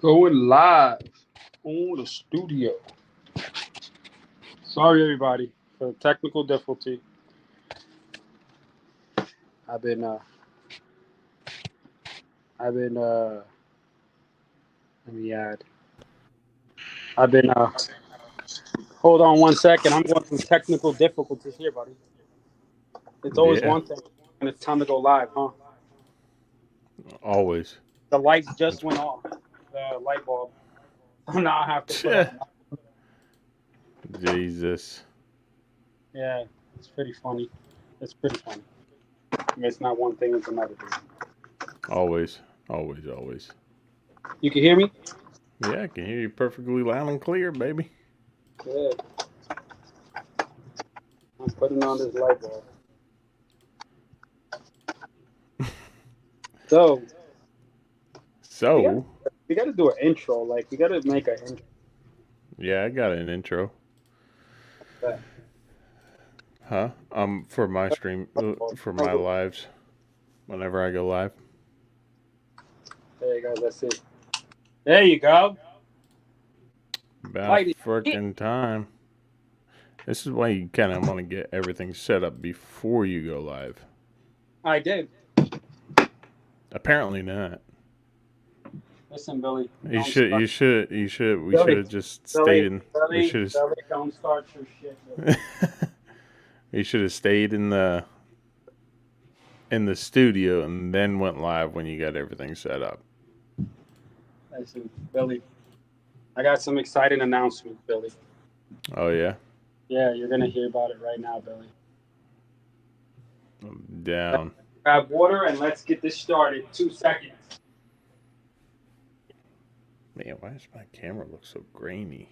Going live on the studio. Sorry, everybody, for the technical difficulty. I've been, uh, I've been, let me add. I've been, hold on one second. I'm going through technical difficulties here, buddy. It's always Yeah, one thing when it's time to go live, huh? always. The lights just went off, the light bulb. So now I have to put Tch, up. Jesus. Yeah, it's pretty funny. It's pretty funny. It's not one thing, it's another thing. Always. Always, always. You can hear me? Yeah, I can hear you perfectly loud and clear, baby. Good. I'm putting on this light bulb. So, we got So, we got to do an intro. Like we got to make an intro. yeah, I got an intro. That. Huh? For my stream, for my lives, whenever I go live. There you go. Let's see. There you go. About Lighting. freaking time. This is why you kind of want to get everything set up before you go live. I did. Apparently not. Listen, Billy. You Don't should. start. You should. You should. We should Billy. have just stayed Billy. in. We Billy. should Billy. Don't start your shit. Billy. have. We should have stayed in the studio and then went live when you got everything set up. Listen, Billy. I got some exciting announcements, Billy. Oh yeah, Yeah, you're gonna hear about it right now, Billy. I'm down. Grab water and let's get this started. 2 seconds. Man, why does my camera look so grainy?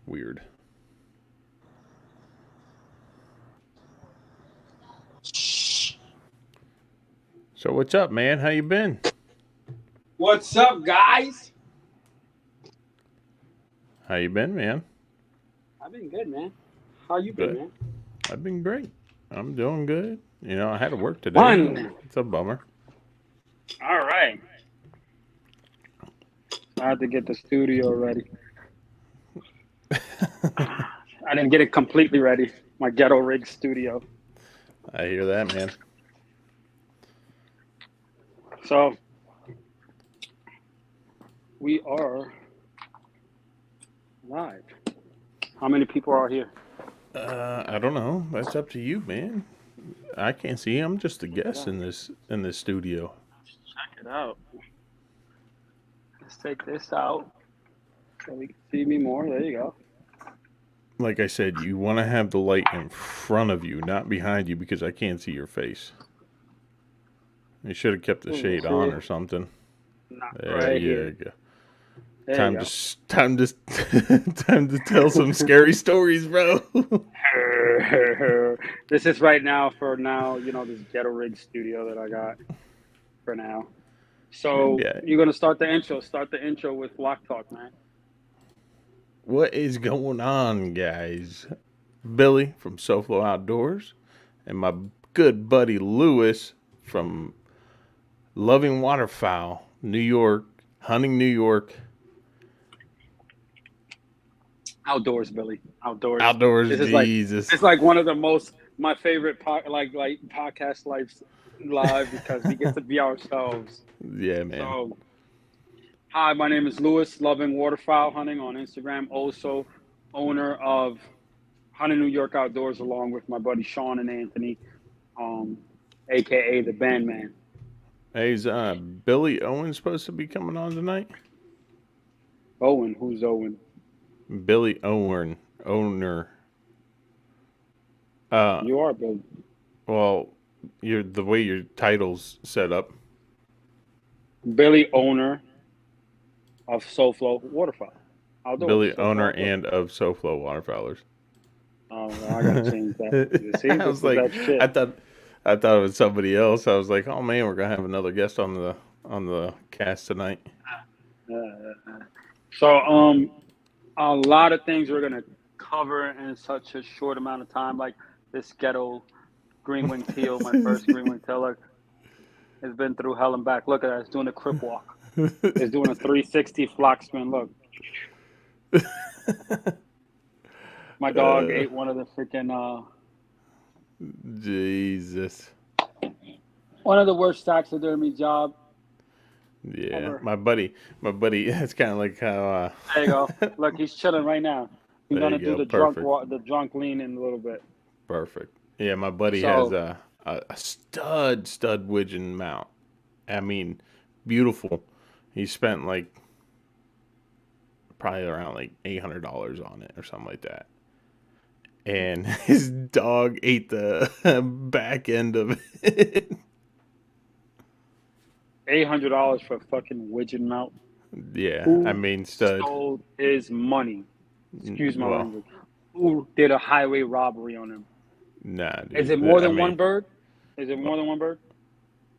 Weird. So what's up, man? How you been? What's up, guys? How you been, man? I've been good, man. How you been, Good. man? I've been great. I'm doing good. You know, I had to work today. One. It's a bummer. All right. I had to get the studio ready. I didn't get it completely ready. My ghetto rig studio. I hear that, man. So we are live. How many people are here? I don't know. That's up to you, man. I can't see. I'm just a guest in this studio. Check it out. Let's take this out so we can see me more. There you go. Like I said, you want to have the light in front of you, not behind you, because I can't see your face. You should have kept the shade on or something. Not There right you here. go. There Time you go. to time to time to tell some scary stories, bro. This is right now for now, this ghetto rig studio that I got for now. So Yeah. you're gonna start the intro. Start the intro with Block Talk, man. What is going on, guys? Billy from Soflo Outdoors and my good buddy Lewis from Loving Waterfowl, New York, hunting New York. Outdoors, Billy. Outdoors. Outdoors, This is Jesus. it's like one of the my favorite podcast live because we get to be ourselves. Yeah, man. So, hi, my name is Lewis, loving waterfowl hunting on Instagram. Also, owner of Hunting New York Outdoors, along with my buddy Sean and Anthony, aka the Bandman. Hey, is Billy Owen supposed to be coming on tonight? Owen, who's Owen? Billy Owen, owner. You are Billy. Well, the way your title's set up. Billy, owner of Soflo Waterfowl Outdoors. Billy, Soflo owner Outdoors. and of Soflo Waterfowlers. Oh, well, I gotta change that. You see, I was like, that shit. I thought it was somebody else. I was like, oh man, we're gonna have another guest on the cast tonight. So, a lot of things we're gonna cover in such a short amount of time, like this ghetto green wing teal, my first green wing teal. Look, it's been through hell and back. Look at that. It's doing a crip walk. It's doing a 360 flock spin. Look, my dog Uh, ate one of the freaking Jesus. one of the worst taxidermy job Yeah, ever. my buddy. It's kind of like how. There you go. Look, he's chilling right now. He's There gonna you do go. the drunk Perfect. walk, the drunk lean in a little bit. Perfect. Yeah, my buddy has So a stud widgeon mount. I mean, beautiful. He spent like probably around like $800 on it or something like that. And his dog ate the back end of it. $800 for a fucking widget mount. Yeah, I Who mean stud. stole his money? Excuse my Well, language. Who did a highway robbery on him? nah, Is dude. it more I than mean, one bird? Is it more than one bird?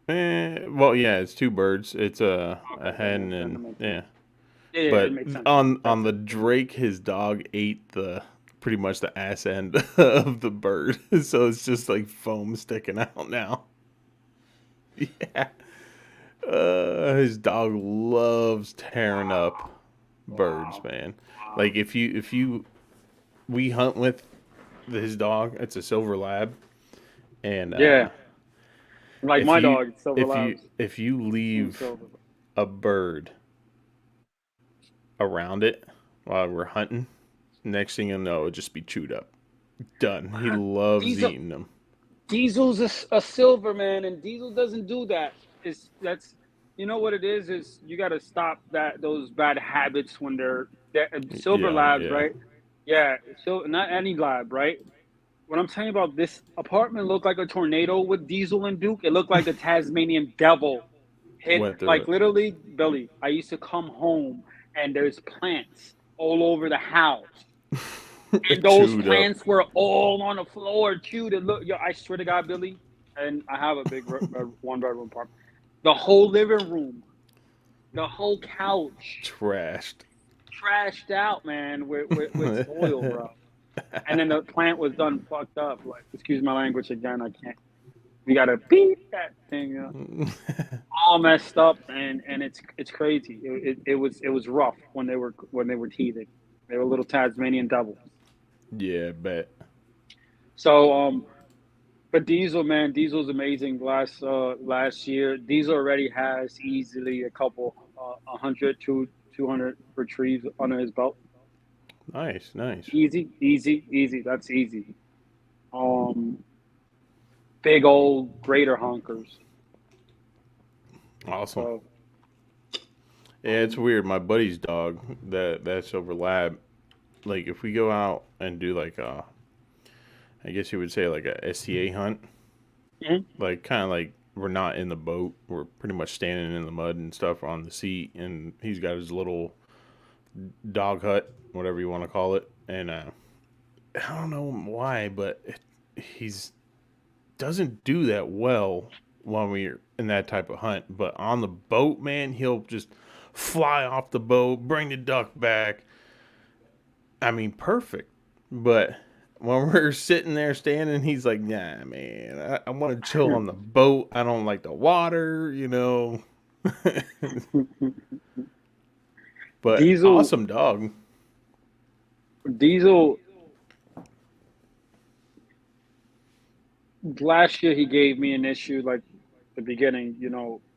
well, yeah, it's two birds. It's a Okay, then, hen then and it makes sense. yeah. Yeah, yeah, it But makes sense. on That's the it. Drake, his dog ate the pretty much the ass end of the bird, so it's just like foam sticking out now. Yeah, his dog loves tearing up Wow. birds, Wow. man. Wow. Like if you we hunt with his dog. It's a silver lab, and Yeah, like if my you dog, Silver if you Labs. if you Team leave Silver. a bird around it while we're hunting, next thing you'll know, it'll just be chewed up. Done. He What? loves Diesel, eating them. Diesel's a silver man, and Diesel doesn't do that. It's that's you know what it is you got to stop those bad habits when they're Silver Yeah, Labs, yeah. right? Yeah, so not any lab, right? What I'm telling you about this apartment looked like a tornado with Diesel and Duke. It looked like the Tasmanian devil hit, Went through like it. literally, Billy. I used to come home and there's plants all over the house. And those Chewed up. plants were all on the floor, chewed. And look, yo, I swear to God, Billy, and I have a big one bedroom apartment. The whole living room, the whole couch, Trashed. trashed out, man, with soil, bro. And then the plant was done fucked up. Like, excuse my language again. I can't. We gotta beat that thing up. All messed up, and it's crazy. It was rough when they were teething. They were little Tasmanian devils. Yeah, bet. So but Diesel, man, Diesel's amazing. Last year, Diesel already has easily a couple, 100 to 200 retrieves under his belt. Nice, nice. Easy, easy, easy. That's easy. Um, Big old greater honkers. Awesome. So, Yeah, it's um, weird. My buddy's dog, that's over lab. Like if we go out and do like I guess you would say like a STA hunt, mhm. like kind of like we're not in the boat. We're pretty much standing in the mud and stuff on the seat, and he's got his little dog hut, whatever you want to call it. And I don't know why, but he's doesn't do that well when we're in that type of hunt. But on the boat, man, he'll just fly off the boat, bring the duck back. I mean, perfect. But when we're sitting there standing, he's like, "Nah, man, I want to chill on the boat. I don't like the water." But Diesel, awesome dog. Diesel. Last year he gave me an issue like the beginning.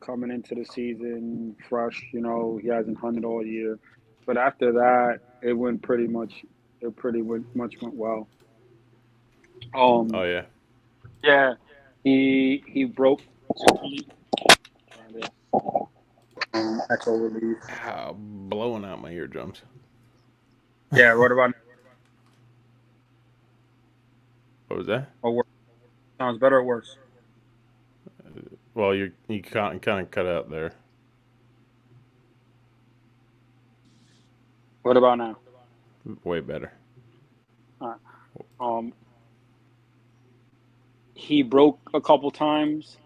Coming into the season fresh. He hasn't hunted all year, but after that, it went pretty much. It much went well. Oh Um, yeah. yeah, he broke. Echo relief. Ah, blowing out my eardrums. Yeah, what about What was that? or worse? Sounds better or worse? Well, you kind of cut out there. What about now? Way better. All right. Um, he broke a couple times,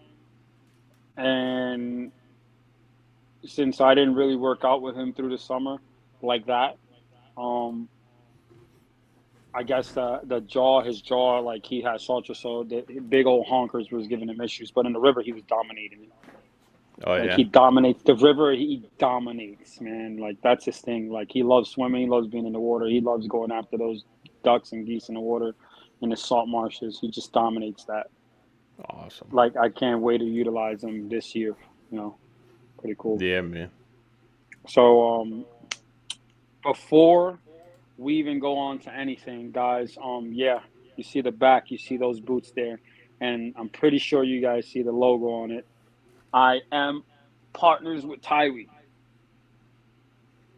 and since I didn't really work out with him through the summer like that, um, I guess his jaw, like he has ulcer, so the big old honkers was giving him issues. But in the river, he was dominating it. Oh Like yeah. he dominates the river. He dominates, man. Like that's his thing. Like he loves swimming. He loves being in the water. He loves going after those ducks and geese in the water, in the salt marshes. He just dominates that. Awesome. Like I can't wait to utilize him this year. You know, pretty cool. Yeah, man. So before we even go on to anything, guys, yeah, you see the back, you see those boots there, and I'm pretty sure you guys see the logo on it. I am partners with Tide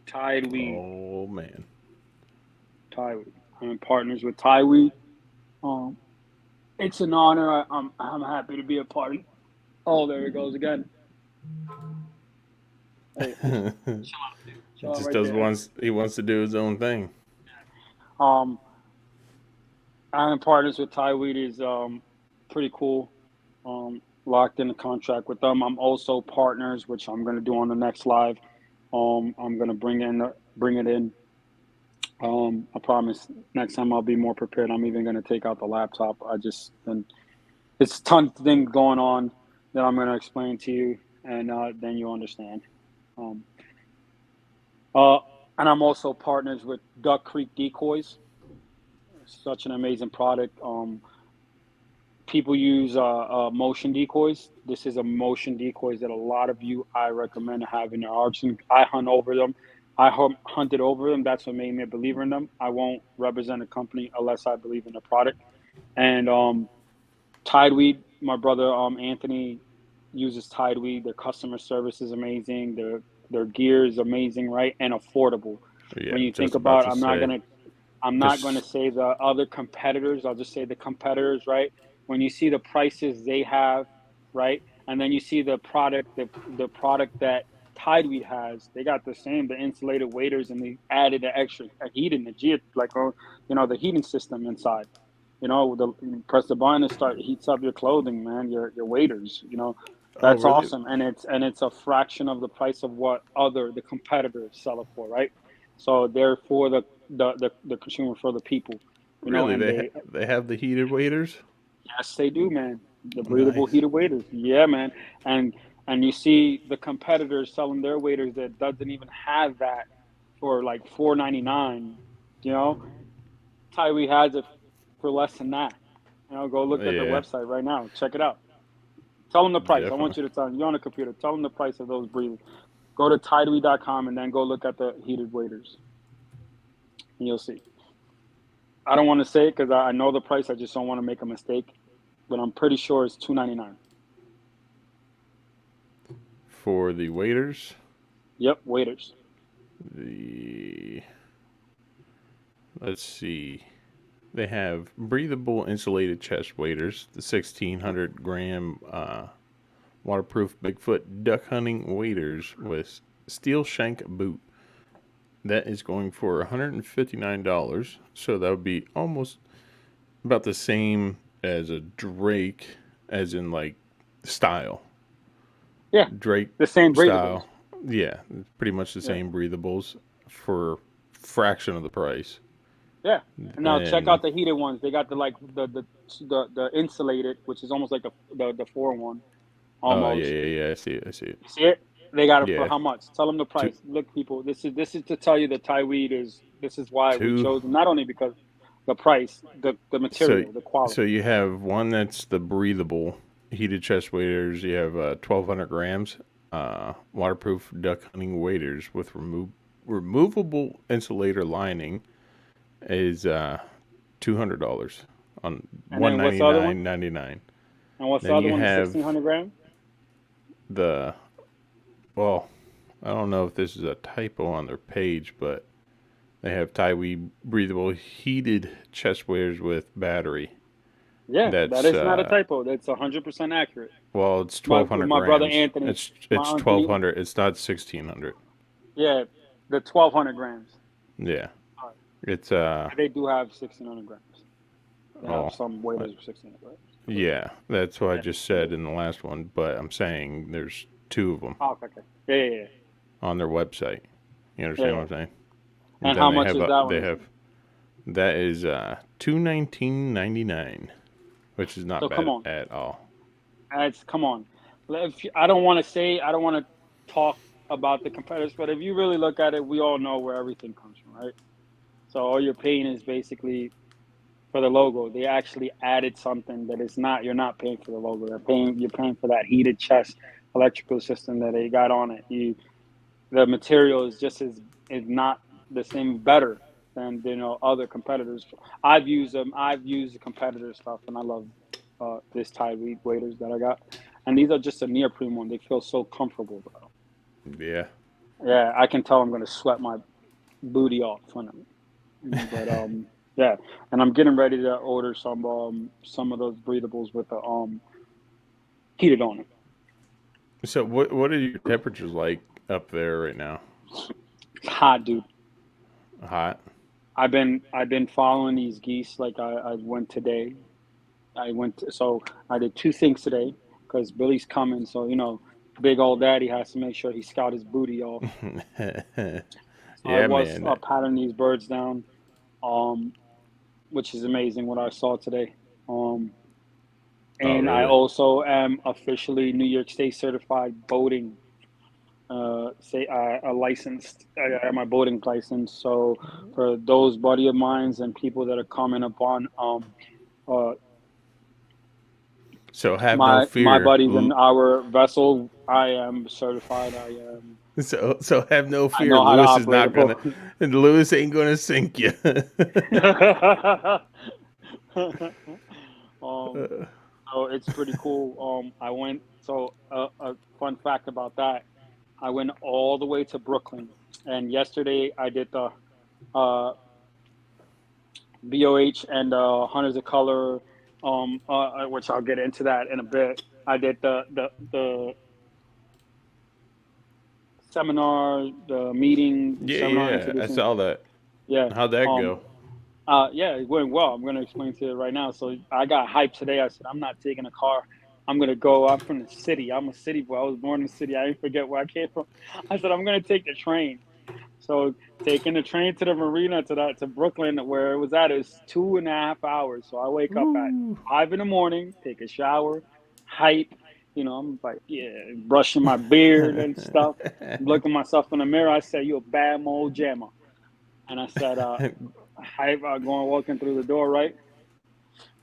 Tideweed. Oh man. Tideweed. I'm partners with Tideweed. Um, it's an honor. I'm happy to be a part of. Oh, there it goes again. Hey, He chill out, dude. Chill out just right does there. wants he wants to do his own thing. Um, I'm partners with Tideweed is pretty cool. Locked in a contract with them. I'm also partners, which I'm gonna do on the next live. I'm gonna bring it in. I promise next time I'll be more prepared. I'm even gonna take out the laptop. And it's tons of things going on that I'm gonna explain to you, and then you understand. Um, uh, and I'm also partners with Duck Creek Decoys. Such an amazing product. People use motion decoys. This is a motion decoys that a lot of you I recommend having their arson. I hunt over them. Hunted over them. That's what made me a believer in them. I won't represent a company unless I believe in the product. And Tideweed, my brother Anthony uses Tideweed. Their customer service is amazing. Their gear is amazing, right? And affordable. Yeah, When you think just about about, to say. I'm not going to Just say the other competitors. I'll just say the competitors, right? When you see the prices they have, right, and then you see the product that Tideweed has, they got the same, the insulated waders, and they added the extra heating, the heating system inside. You press the button and start heats up your clothing, man, your waders. oh That's really? awesome, and it's a fraction of the price of what the competitors sell it for, right? So they're for the consumer, for the people, Really? and They have the heated waders? yes, they do, man. The breathable Nice. heated waders, yeah, man, and and you see the competitors selling their waders that doesn't even have that for like 4.99. You know, Tyree has it for less than that. Go look at their Yeah, website right now. Check it out. Tell them the price. I want definitely. you to tell them. You're on the computer. Tell them the price of those breathers. Go to tidewee.com and then go look at the heated waders, and you'll see. I don't want to say it because I know the price. I just don't want to make a mistake, but I'm pretty sure it's 2.99. For the waders, Yep, waders. the let's see. They have breathable insulated chest waders, the 1600 gram waterproof Bigfoot duck hunting waders with steel shank boot. That is going for $159. So that would be almost about the same as a Drake, as in like style. Yeah, Drake the same breathables. style. Yeah, pretty much the Yeah, same breathables for fraction of the price. yeah. And now check And out the heated ones. They got the insulated, which is almost like the four one yeah, almost. yeah, yeah. I see it. I see it. You see it? They got it for Yeah, how much? Tell them the two, price. Look, people, this is to tell you that Thai is. This is why we two. chose them. Not only because the price, the So, material, the quality. so you have one that's the breathable heated chest waders. You have 1,200 grams, waterproof duck hunting waders with removable insulator lining is $200 on And one then what's ninety the other one? nine 99. And what's the Then other you one? The have 1,600 grams. the well, I don't know if this is a typo on their page, but they have Taiwi breathable heated chest waders with battery. Yeah, that That's is not a typo. That's 100% accurate. well, it's My 1,200 my brother grams. Anthony, It's my Anthony, 1,200. It's not 1,600. yeah, the 1,200 grams. Yeah, All right. it's They do have 1,600 grams. They have oh some uh, waders with 1,600 grams. yeah, that's what I Yeah, just they said do. in the last one. But I'm saying there's two of them Oh, okay, okay. Yeah, yeah, yeah, on their website. You yeah, understand what yeah. I'm saying? And And then how much is that one? they have That is 219.99, which is not So come bad on, at all. come on. I don't want to say, I don't want to talk about the competitors, but if you really look at it, we all know where everything comes from, right? So all you're paying is basically for the logo. They actually added something that is not. You're not paying for the logo. You're paying for that heated chest electrical system that they got on it. The material is just as is not the same, better than other competitors. I've used them. I've used the competitor stuff, and I love this Tide waders that I got. And these are just a neoprene one. They feel so comfortable, bro. Yeah. Yeah, I can tell I'm gonna sweat my booty off on them. But yeah, and I'm getting ready to order some of those breathables with the heated on it. So what are your temperatures like up there right now? It's hot, dude. Hot. I've been following these geese like I went today. So I did two things today because Billy's coming. So big old daddy has to make sure he scout his booty off. So I Yeah, was man. patting these birds down, um, which is amazing what I saw today. Um, Oh, and I really? also am officially New York State certified boating. Say a licensed. I got my boating license. So for those buddy of mines and people that are coming upon uh, So have no my fear. buddies in our vessel, I am certified. So have no I fear. know how to Lewis is operate a not gonna. boat. And Lewis ain't gonna sink you. um, so it's pretty cool. I went. So a fun fact about that, I went all the way to Brooklyn, and yesterday I did the uh, BOH and Hunters of Color, which I'll get into that in a bit. I did the seminar, the meeting, Yeah, seminar yeah. I introducing. saw that. Yeah. How'd that Um. go? Yeah, it went well. I'm gonna explain to you right now. So I got hyped today. I said I'm not taking a car. I'm gonna go. I'm from the city. I'm a city boy. I was born in the city. I didn't forget where I came from. I said I'm gonna take the train. So taking the train to the marina to Brooklyn where it was at, it was 2.5 hours. So I wake up at Woo. 5 in the morning, take a shower, hype. I'm like, yeah, brushing my beard and stuff. Looking myself in the mirror. I said, "You a bad old jammer." And I said, hype, going walking through the door, right?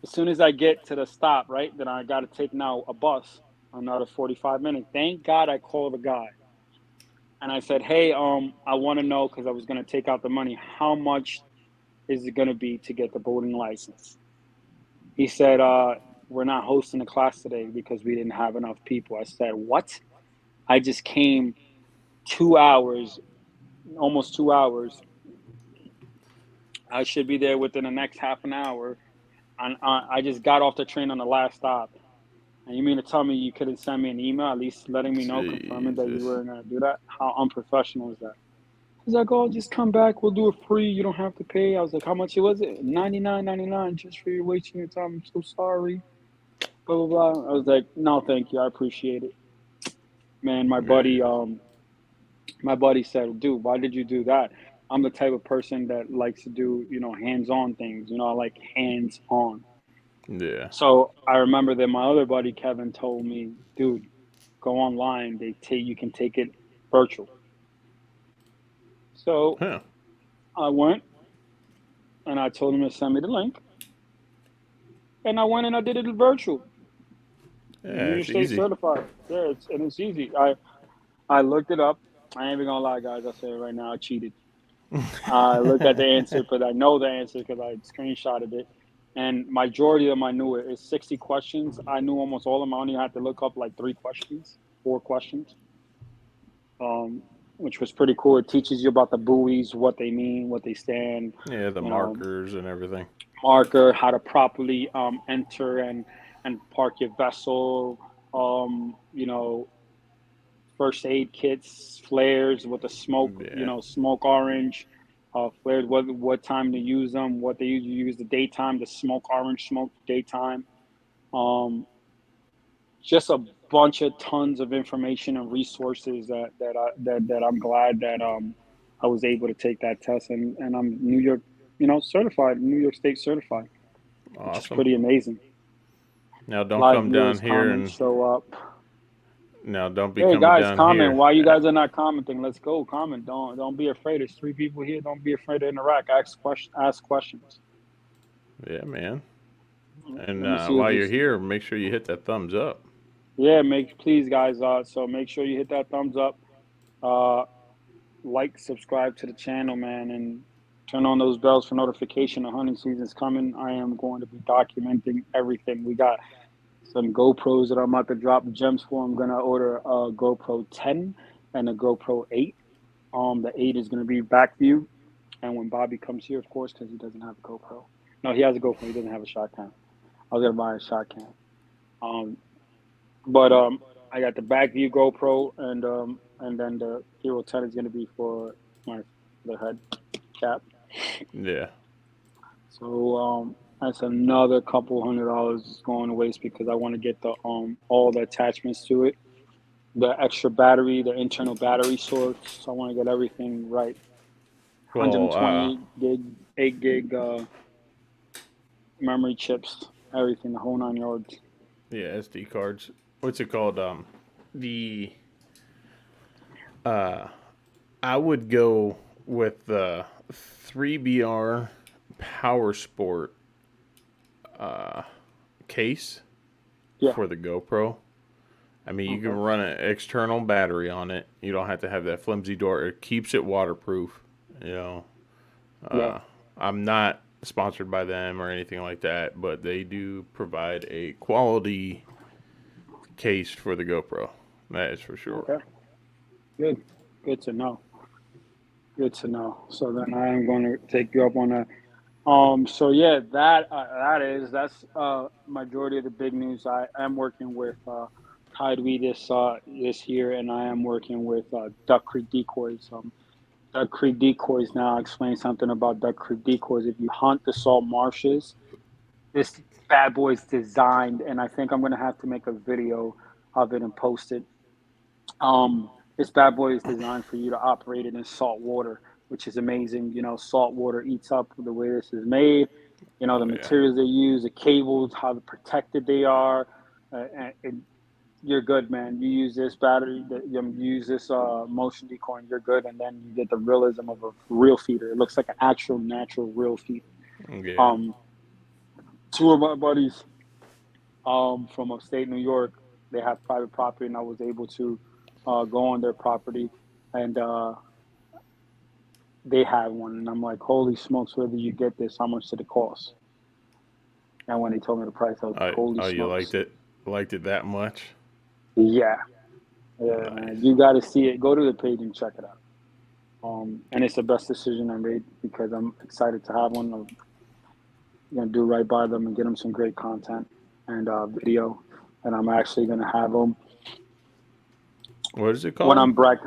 As soon as I get to the stop, right, then I got to take now a bus, another 45 minutes. Thank God I called the guy. And I said, hey, I want to know because I was going to take out the money. How much is it going to be to get the boating license? He said, we're not hosting a class today because we didn't have enough people. I said, what? I just came 2 hours, almost 2 hours. I should be there within the next half an hour. And I just got off the train on the last stop. And you mean to tell me you couldn't send me an email, at least letting me know, confirming that you Jesus. were going to do that? How unprofessional is that? He's like, oh, just come back. We'll do it free. You don't have to pay. I was like, how much was it? 99.99 just for you wasting your time. I'm so sorry. Blah blah blah. I was like, no, thank you. I appreciate it. Man, Yeah. my buddy said, dude, why did you do that? I'm the type of person that likes to do, hands-on things. I like hands-on. Yeah. So I remember that my other buddy Kevin told me, dude, go online. You can take it virtual. So Huh. I went and I told him to send me the link, and I went and I did it virtual. Yeah, New York it's State easy. certified. Yeah, it's easy. I looked it up. I ain't even gonna lie, guys. I'll say it right now. I cheated. I looked at the answer because I know the answer because I screenshotted it. And majority of them I knew it. It's 60 questions. I knew almost all of them. I only had to look up like 3 questions, 4 questions, um, which was pretty cool. It teaches you about the buoys, what they mean, what they stand, Yeah, the you know, markers and everything. marker, how to properly enter and park your vessel. Um, you know, First aid kits, flares with the smoke, Yeah. smoke orange, flares. What time to use them? What they usually use the daytime, the smoke orange smoke daytime. Um, just a bunch of tons of information and resources that I'm glad that I was able to take that test and I'm New York. certified, New York State certified, which is Awesome. pretty amazing. Now don't Live come down viewers here comment, and show up. now don't be Hey coming guys, down comment. here. Why you guys are not commenting? Let's go. Comment. Don't be afraid. There's 3 people here. Don't be afraid to interact. Ask questions. Yeah, man. And Let me see what while you're this. here, make sure you hit that thumbs up. Yeah, please guys. So make sure you hit that thumbs up. Uh, like, subscribe to the channel, man, and turn on those bells for notification. The hunting season's coming. I am going to be documenting everything. We got some GoPros that I'm about to drop gems for. I'm gonna order a GoPro 10 and a GoPro 8. The 8 is gonna be back view, and when Bobby comes here, of course, because he doesn't have a GoPro. No, he has a GoPro. He doesn't have a shot cam. I was gonna buy a shot cam. Um, but I got the back view GoPro, and then the Hero 10 is gonna be for my the head cap. Yeah. So that's another couple $100 going to waste because I want to get the all the attachments to it, the extra battery, the internal battery source. So I want to get everything right. Well, 128 gig, 8 gig memory chips, everything, the whole 9 yards. yeah, SD cards. What's it called? The uh, I would go with the 3BR Power Sport case Yeah. for the GoPro. I mean, you can Okay. run an external battery on it. You don't have to have that flimsy door. It keeps it waterproof. You know, Yeah. uh, I'm not sponsored by them or anything like that, but they do provide a quality case for the GoPro. That is for sure. Okay. Good. Good to know. Good to know. So then I am going to take you up on that. So yeah, that's majority of the big news. I am working with Tideweed this year, and I am working with Duck Creek Decoys. Duck Creek Decoys. Now, I'll explain something about Duck Creek Decoys. If you hunt the salt marshes, this bad boy is designed, and I think I'm gonna have to make a video of it and post it. This bad boy is designed for you to operate it in salt water, which is amazing. Salt water eats up the way this is made. The Oh yeah, materials they use, the cables, how protected they are. And you're good, man. You use this battery, you use this motion decoy, and you're good. And then you get the realism of a real feeder. It looks like an actual, natural, real feeder. yeah. Um, Two of my buddies from upstate New York, they have private property, and I was able to go on their property, and they have one. And I'm like, holy smokes, where did you get this? How much did it cost? And when they told me the price, I was like, holy Oh, you smokes. liked it that much? Yeah. Yeah, man. Nice. You got to see it. Go to the page and check it out. And it's the best decision I made because I'm excited to have one. I'm going to do right by them and get them some great content and video. And I'm actually going to have them What is it when called? I'm back.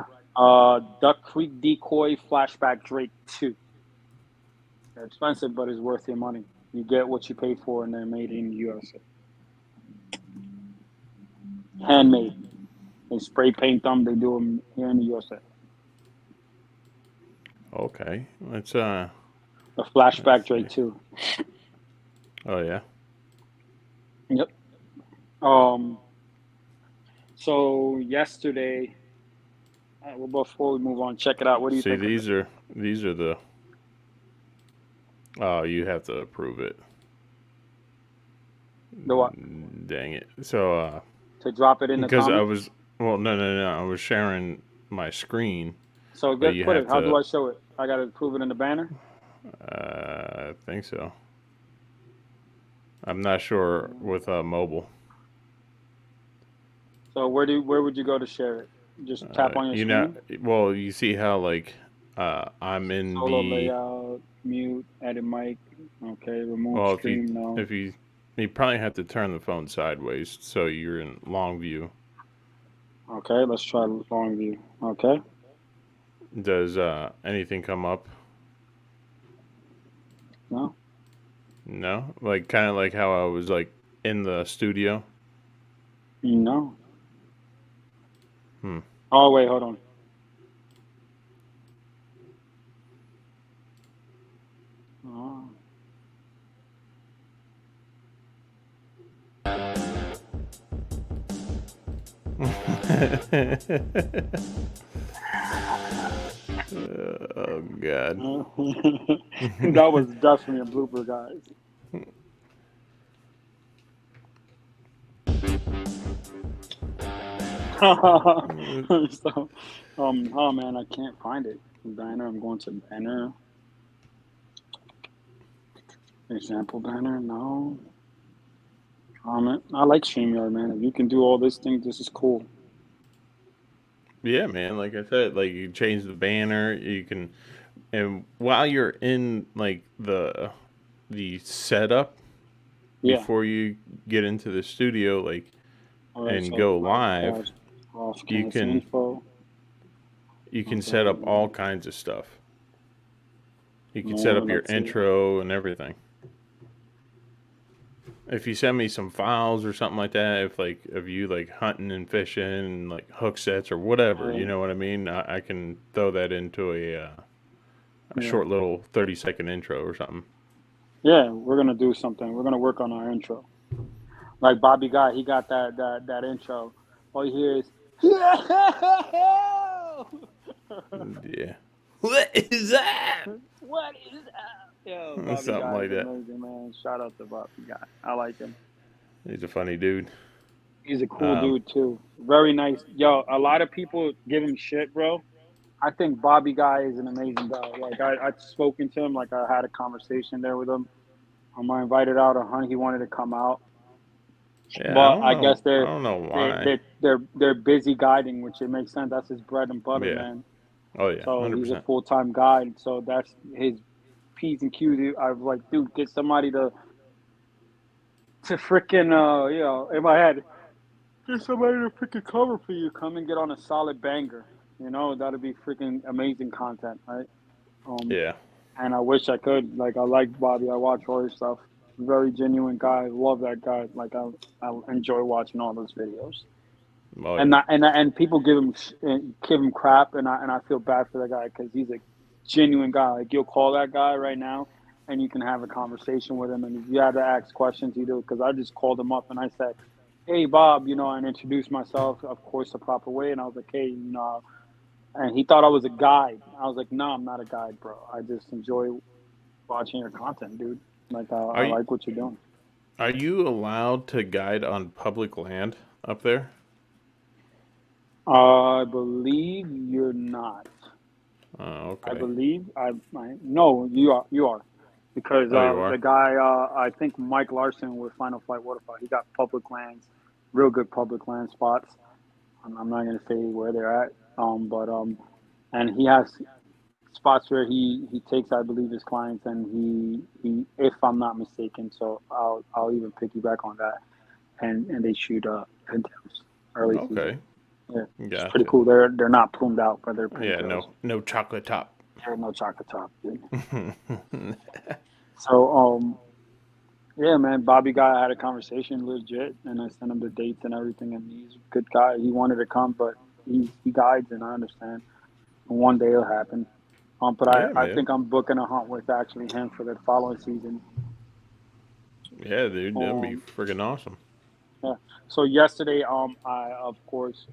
Duck Creek Decoy Flashback Drake 2. They're expensive, but it's worth your money. You get what you pay for, and they're made in the USA. Handmade. They spray paint them. They do them here in the USA. Okay, The let's Flashback see. Drake 2. Oh yeah. Yep. Um. So yesterday, well, before we move on, check it out. What do you See, think of it? these are the. Oh, you have to approve it. The what? Dang it. So To drop it in the because I comments. was no, I was sharing my screen, So but good. you Put it. have How do to. I show it? I got to prove it in the banner. I think so. I'm not sure with mobile. So where would you go to share it? Just tap on your You know, screen. well, you see how like I'm in Solo the layout, mute, edit mic. Okay, remove well, stream. No. if you probably have to turn the phone sideways so you're in long view. Okay, let's try long view. Okay. Does anything come up? No. No, like kind of like how I was like in the studio. No. Hmm. Oh wait, hold on. Oh. Oh God. That was definitely a blooper, guys. So, oh man, I can't find it. Banner. I'm going to banner. Example banner. No. Comment. I like StreamYard, man. If you can do all this thing, this is cool. Yeah, man. Like I said, like you change the banner, you can, and while you're in like the setup Yeah. before you get into the studio, like All right. and So go live, broadcast, you broadcast can info. you can Okay. set up all kinds of stuff. You can set More. up your Let's see. intro and everything. If you send me some files or something like that, if like of you like hunting and fishing and like hook sets or whatever, you Uh, know what I mean? I can throw that into a yeah. short little 30-second intro or something. Yeah. We're gonna do something. We're gonna work on our intro. Like Bobby got, he got that intro. All you hear is Yeah. What is that? what is up? Yo, Bobby Something Guy like is that. amazing, man. Shout out to Bobby Guy. I like him. He's a funny dude. He's a cool Um, dude too. Very nice. Yo, a lot of people give him shit, bro. I think Bobby Guy is an amazing guy. Like I've spoken to him, like I had a conversation there with him. I invited out a hunt. He wanted to come out, yeah, I but don't I know. guess I don't know they why. they they're busy guiding, which it makes sense. That's his bread and butter, Yeah. man. Oh yeah, So he's a 100%. full time guide. So that's his P's and Q's. I was like, dude, get somebody to freaking in my head, get somebody to freaking cover for you. Come and get on a solid banger. That'd be freaking amazing content, right? Um, Yeah. and I wish I could. Like I like Bobby. I watch all his stuff. Very genuine guy. Love that guy. Like I enjoy watching all those videos. Oh And yeah. not, and people give him crap, and I feel bad for that guy because he's a genuine guy. Like you'll call that guy right now, and you can have a conversation with him. And if you had to ask questions, you do. Because I just called him up and I said, "Hey Bob," and introduced myself, of course, the proper way. And I was like, "Hey," and he thought I was a guide. I was like, "No, I'm not a guide, bro. I just enjoy watching your content, dude. Like Are I you like what you're doing." are you allowed to guide on public land up there? I believe you're not. I Okay. believe I no, you are because Oh, you the are. guy I think Mike Larson with Final Flight Waterfowl, he got public lands, real good public land spots. I'm not gonna say where they're at, but and he has spots where he takes, I believe, his clients, and he if I'm not mistaken, so I'll even piggyback on that, and they shoot pintails early season. Okay. Yeah, it's pretty Gotcha. cool. They're not plumed out, but they're Yeah. pintails. No chocolate top. They're no chocolate top, dude. So, yeah, man, Bobby guy, I had a conversation legit, and I sent him the dates and everything, and he's a good guy. He wanted to come, but he guides, and I understand. And one day it'll happen. But I, Yeah, I man. think I'm booking a hunt with actually him for the following season. Yeah, dude. That'd be Um, friggin' awesome. yeah. So yesterday, I of course,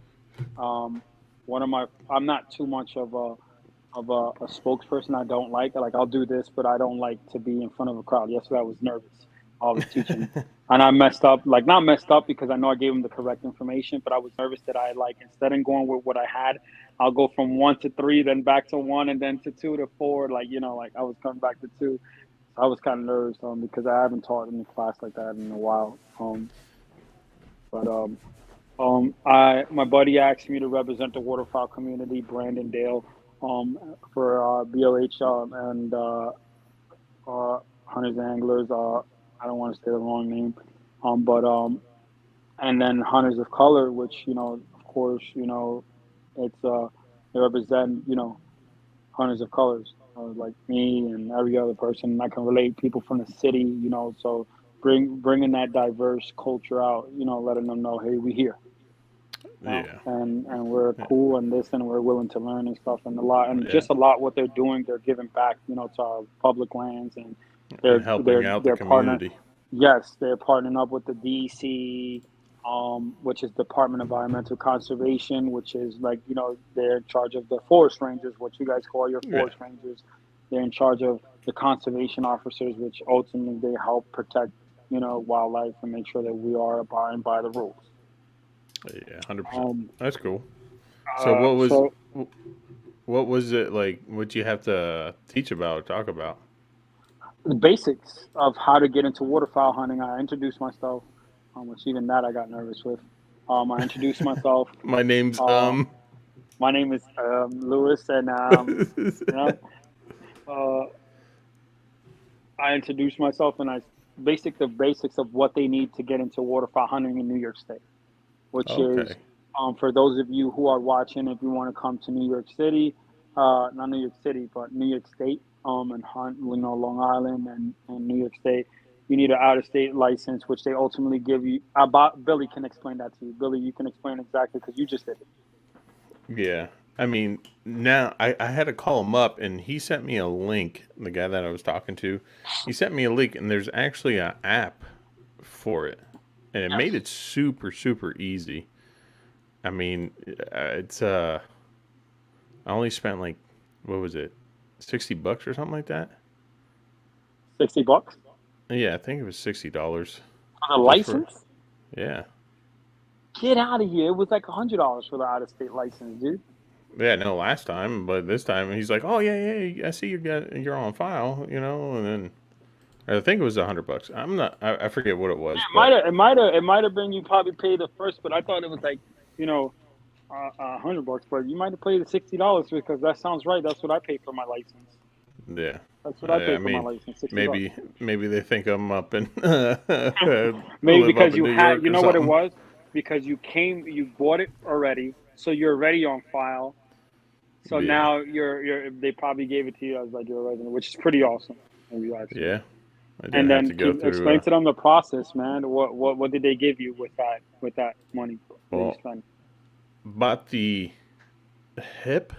um, one of my, I'm not too much of a spokesperson. I don't like I'll do this, but I don't like to be in front of a crowd. Yesterday I was nervous. I was teaching, and I messed up. Like not messed up because I know I gave him the correct information, but I was nervous that I like instead of going with what I had, I'll go from 1 to 3, then back to 1, and then to 2 to 4. Like I was coming back to 2. So I was kind of nervous because I haven't taught in a class like that in a while. But I my buddy asked me to represent the waterfowl community, Brandon Dale, for BOH and Hunters and Anglers. I don't want to say the wrong name, but and then Hunters of Color, which of course, it's they represent Hunters of Colors, like me and every other person. I can relate people from the city, so bringing that diverse culture out, letting them know, hey, we here. Yeah. and we're cool and this and we're willing to learn and stuff and a lot and Yeah. just a lot what they're doing. They're giving back, to our public lands and And they're helping they're out the they're partner. community. Yes, they're partnering up with the DEC, which is Department of Environmental Conservation, which is like, they're in charge of the forest rangers, what you guys call your Yeah. forest rangers. They're in charge of the conservation officers, which ultimately they help protect, wildlife and make sure that we are abiding by the rules. Yeah. 100%. Um, That's cool. So what was so what was it like? What you have to teach about, talk about? the basics of how to get into waterfowl hunting, I introduced myself, which even that I got nervous with. I introduced myself. My name's Uh, my name is Lewis, and you know, uh, I introduced myself, and I the basics of what they need to get into waterfowl hunting in New York State, which is Okay. for those of you who are watching, if you want to come to New York City, not New York City, but New York State, and hunt, Long Island and New York State, you need an out of state license, which they ultimately give you. About Billy can explain that to you. Billy, you can explain exactly because you just did it. Yeah. I mean, now I had to call him up and he sent me a link. The guy that I was talking to, he sent me a link and there's actually an app for it. And it made Yes. it super, super easy. I mean, it's, I only spent like, what was it, $60 or something like that? $60 Yeah, I think it was $60 for the just for, license. yeah. Get out of here! It was like $100 for the out of state license, dude. Yeah, no, last time, but this time he's like, "Oh yeah, yeah, I see you're on file, and then I think it was $100. I'm not, I forget what it was, It but might have, it might have been you probably paid the first, but I thought it was like, you know, $100. But you might have paid the $60 because that sounds right. That's what I paid for my license. yeah, That's what I I paid for my mean, license, $60. maybe they think I'm up in Maybe live up because in you New had, York you or know what it something. was, because you bought it already, so you're already on file. So Yeah, now they probably gave it to you as like your resident, which is pretty awesome. If you ask me. yeah, I And didn't have then to go through. explain to them the process, man. What did they give you with that money that you Well, spent? bought the hip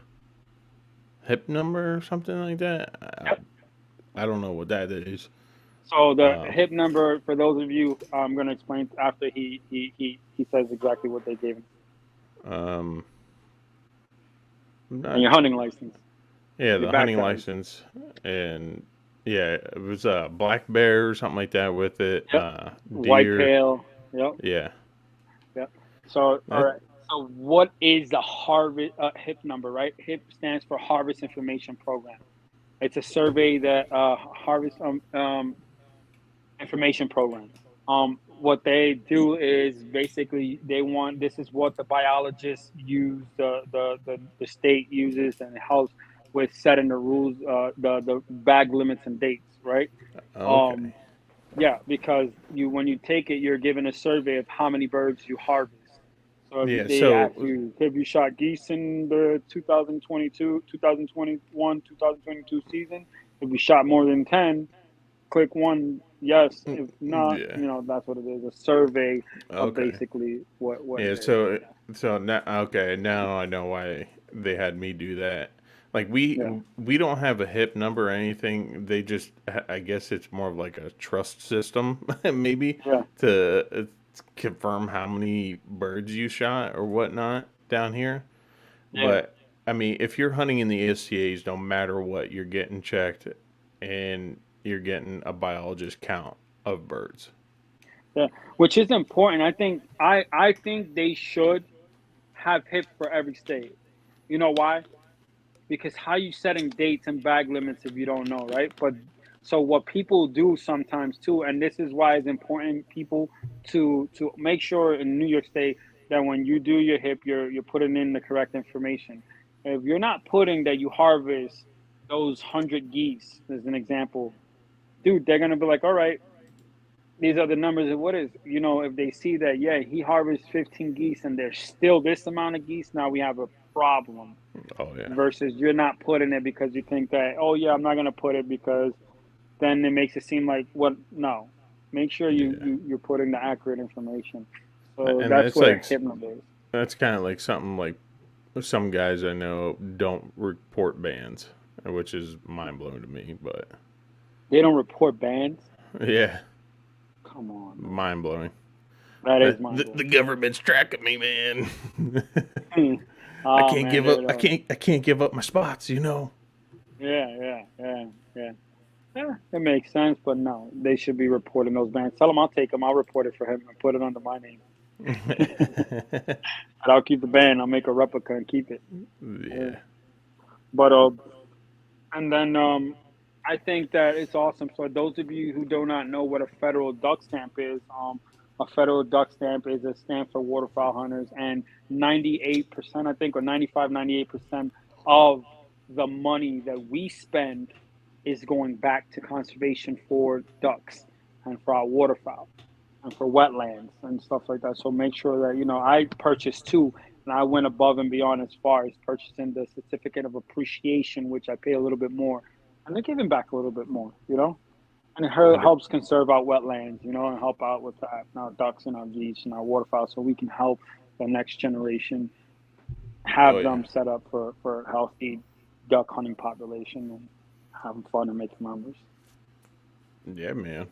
hip number or something like that. Yep. I don't know what that is. So the Um, hip number for those of you, I'm gonna explain after he says exactly what they gave him um, I'm and not. your hunting license, Yeah, your the back hunting tags. license, and yeah, it was a black bear or something like that with it. Yep. White Deer. tail. Yep. Yeah, Yep. So all that. right. So what is the harvest hip number? Right. Hip stands for Harvest Information Program. It's a survey that harvest information program. What they do is basically they want this is what the biologists use, the state uses, and it helps with setting the rules, the bag limits and dates, right? Um, Okay. yeah, because you when you take it, you're given a survey of how many birds you harvest. So if Yeah. they ask So you, have you shot geese in the 2022, 2021, 2022 season? If you shot more than 10, click one yes. If not, yeah. that's what it is. A survey of Okay. basically what it Yeah. is. So now okay, now I know why they had me do that. Like we Yeah. we don't have a hip number or anything. They just I guess it's more of like a trust system maybe Yeah. to confirm how many birds you shot or whatnot down here. Yeah. But I mean, if you're hunting in the ESTAs, no matter what, you're getting checked and you're getting a biologist count of birds. Yeah. Which is important. I think they should have hip for every state. You know why? Because how you setting dates and bag limits if you don't know, right? But so what people do sometimes too, and this is why it's important people to make sure in New York State that when you do your hip, you're putting in the correct information. If you're not putting that you harvest those 100 geese, as an example, dude, they're gonna be like, all right, these are the numbers of what is, if they see that, yeah, he harvests 15 geese and there's still this amount of geese, now we have a problem Oh yeah, versus you're not putting it because you think that, oh yeah, I'm not going to put it because then it makes it seem like what. No, make sure yeah, you're putting the accurate information. So and that's that's what a like hip number is. that's kind of like something like some guys I know don't report bans, which is mind blowing to me. But They don't report bans. yeah, Come on, man. mind blowing. That is That mind the blowing. government's tracking me, man. I Oh can't man, give they up. I don't. can't give up my spots. You know. Yeah. Yeah, it makes sense, but no, they should be reporting those bans. Tell him I'll take him. I'll report it for him and put it under my name. And I'll keep the ban. I'll make a replica and keep it. Yeah. Yeah. But and then I think that it's awesome. So those of you who do not know what a federal duck stamp is, a federal duck stamp is a stamp for waterfowl hunters, and 98%, I think, or 95, 98% of the money that we spend is going back to conservation for ducks and for our waterfowl and for wetlands and stuff like that. So make sure that, I purchased two, and I went above and beyond as far as purchasing the certificate of appreciation, which I pay a little bit more, and they're giving back a little bit more, and it Hundred. helps conserve our wetlands, and help out with that, and our ducks and our geese and our waterfowl, so we can help the next generation Oh have yeah. them set up for a healthy duck hunting population and having fun and making memories. Yeah, man.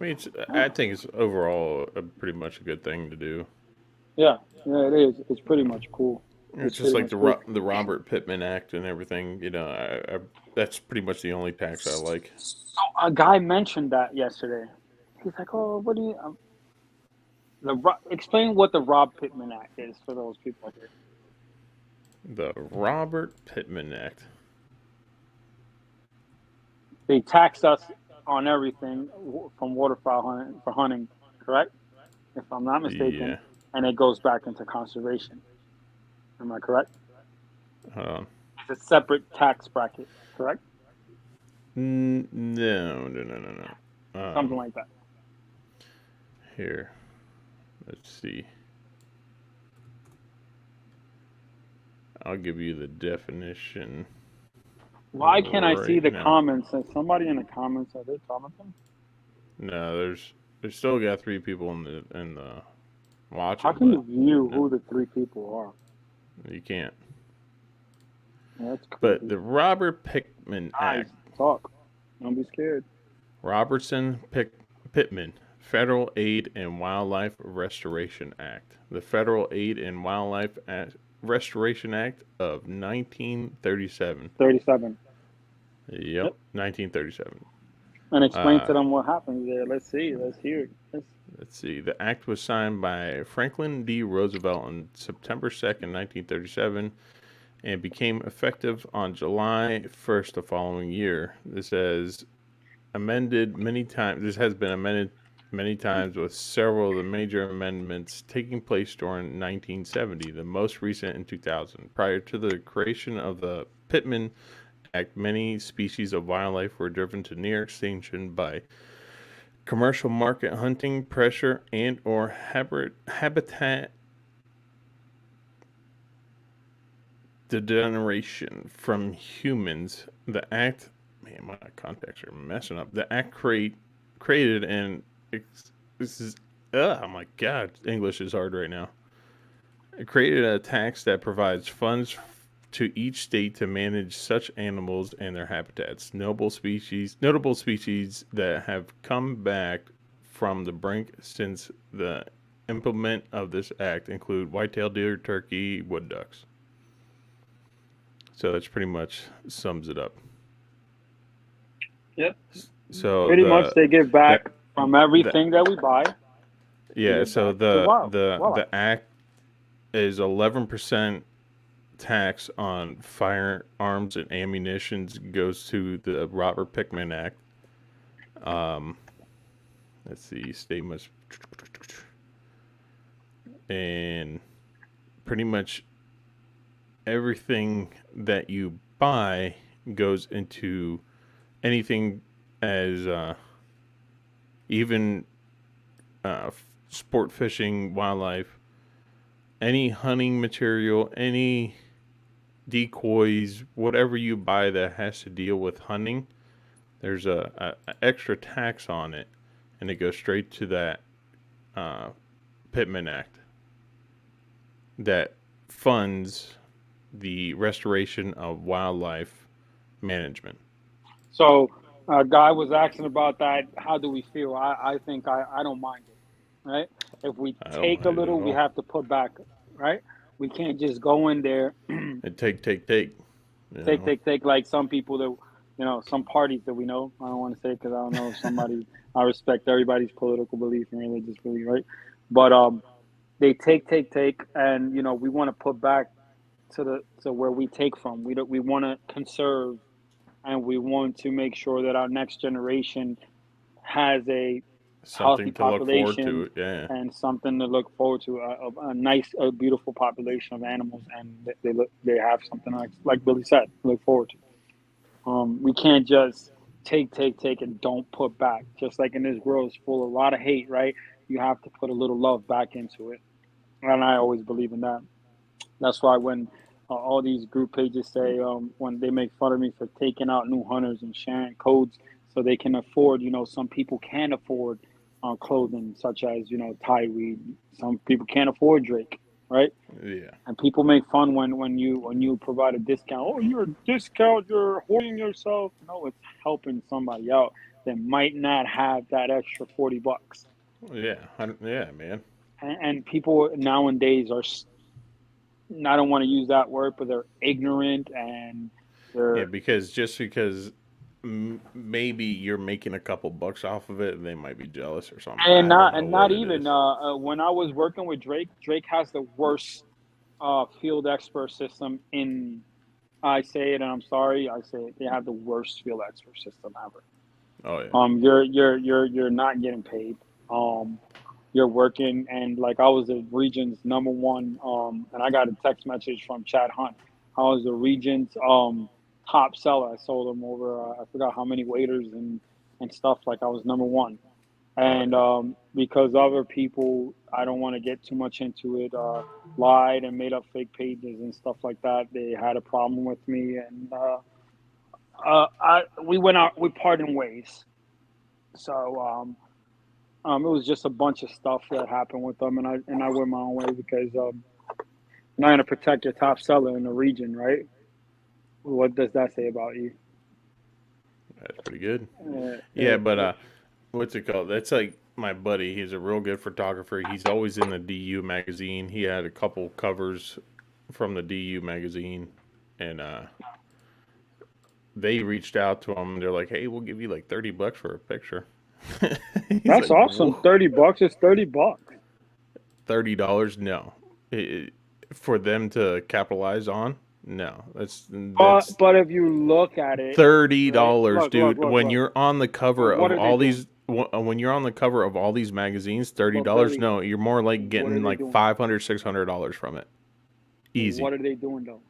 I mean, I Yeah, think it's overall pretty much a good thing to do. yeah, yeah. It is. It's pretty much cool. It's It's just pretty like much cool. The Robert Pittman Act and everything. That's pretty much the only tax I like. So a guy mentioned that yesterday. He's like, "Oh, what do you explain what the Rob Pittman Act is for those people here?" The Robert Pittman Act. They tax us on everything from waterfowl hunting for hunting, correct? If I'm not mistaken, Yeah. and it goes back into conservation. Am I correct? Um, It's a separate tax bracket, correct? no. Something like that. Here, let's see. I'll give you the definition Why can't I see right the now. comments? Is somebody in the comments, are they commenting? No, there's still got three people in the How watching, can but you view no, who the three people are? you can't. Yeah, that's But creepy. the Robert Pittman Guys, Act, talk. Don't be scared. Robertson Pittman, Federal Aid and Wildlife Restoration Act, the Federal Aid and Wildlife Restoration Act of 1937. 37. Yep, Yep. 1937. And explain Uh, to them what happens there. Let's see. Let's hear it. let's see. The act was signed by Franklin D. Roosevelt on September 2nd, 1937, and became effective on July 1st the following year. This has been amended many times, with several of the major amendments taking place during 1970, the most recent in 2000. Prior to the creation of the Pittman Act, many species of wildlife were driven to near extinction by commercial market hunting, pressure, and or habitat degeneration from humans. The act, man, my contacts are messing up. The act created and this is, oh my god, English is hard right now. It created a tax that provides funds to each state to manage such animals and their habitats. Notable species that have come back from the brink since the implement of this act include white-tailed deer, turkey, wood ducks. So that's pretty much sums it up. Yep. So Pretty much they give the back from the everything that we buy. They yeah. give So back to wildlife. the act is 11% tax on firearms and ammunitions goes to the Robert Pickman Act. Um, let's see, state must, and pretty much everything that you buy goes into anything as even sport fishing, wildlife, any hunting material, any decoys, whatever you buy that has to deal with hunting, there's a extra tax on it, and it goes straight to that uh, Pittman Act. that funds the restoration of wildlife management. So a guy was asking about that. How do we feel? I think I don't mind it, right? If we I don't take a mind it little, at we all. have to put back, right? We can't just go in there, And take. You take, know, take, take, like some people that, some parties that we know. I don't want to say because I don't know if somebody, I respect everybody's political belief and religious belief, right? But they take, and we want to put back to where we take from. We want to conserve, and we want to make sure that our next generation has a healthy something to look forward population to. Yeah, and something to look forward to, a nice, a beautiful population of animals, and they have something like Billy said, look forward to. We can't just take, and don't put back. Just like in this world is full of a lot of hate, right? You have to put a little love back into it, and I always believe in that. That's why when all these group pages say, when they make fun of me for taking out new hunters and sharing codes so they can afford, some people can't afford clothing such as, Tyree. Some people can't afford Drake, right? yeah, And people make fun when you provide a discount. Oh, you're a discount. You're hoarding yourself. No, it's helping somebody out that might not have that extra $40. yeah, yeah, man. And people nowadays are, I don't want to use that word, but they're ignorant, and Yeah, they're because just because maybe you're making a couple bucks off of it, they might be jealous or something. and I don't not know and what not it even is. when I was working with Drake. Drake has the worst field expert system in. I say it, and I'm sorry. I say it. They have the worst field expert system ever. Oh yeah, You're not getting paid. Um, you're working, and like I was the region's number one. And I got a text message from Chad Hunt. I was the region's top seller. I sold them over I forgot how many waiters and stuff. Like I was number one. oh And yeah. because other people, I don't want to get too much into it, lied and made up fake pages and stuff like that. They had a problem with me, and we went out, we parted ways. So it was just a bunch of stuff that happened with them, and I went my own way because you're not going to protect your top seller in the region, right? What does that say about you? That's pretty good. Uh, Yeah, but what's it called? That's like my buddy. He's a real good photographer. He's always in the DU magazine. He had a couple covers from the DU magazine, and they reached out to him. They're like, "Hey, we'll give you like $30 for a picture." He's that's like, awesome. "Whoa, $30 is $30. $30? No, for them to capitalize on, no. But That's but if you look at it, right? $30, Look, look, dude. look, When look. you're on the But cover what of are they all doing? these, when you're on the cover of all these magazines, thirty But dollars. Billy, No, you're more like what are getting they like doing? $500, $600 from it. What Easy. are they doing though?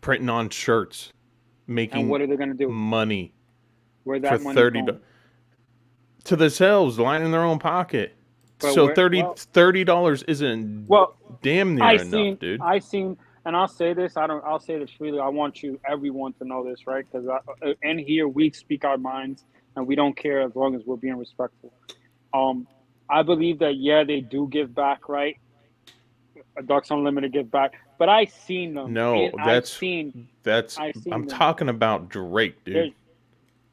Printing on shirts, And making what are they gonna do? money Where for that money's 30 going? to themselves, lining their own pocket. But So where? $30 isn't Well, damn I near enough, seen, dude. I seen, and I'll say this. I don't. I'll say this freely. I want you, everyone, to know this, right? Because in here we speak our minds, and we don't care as long as we're being respectful. Um, I believe that yeah, they do give back, right? Ducks Unlimited give back, but I seen them, No, and that's I I'm seen them. talking about Drake, dude. There's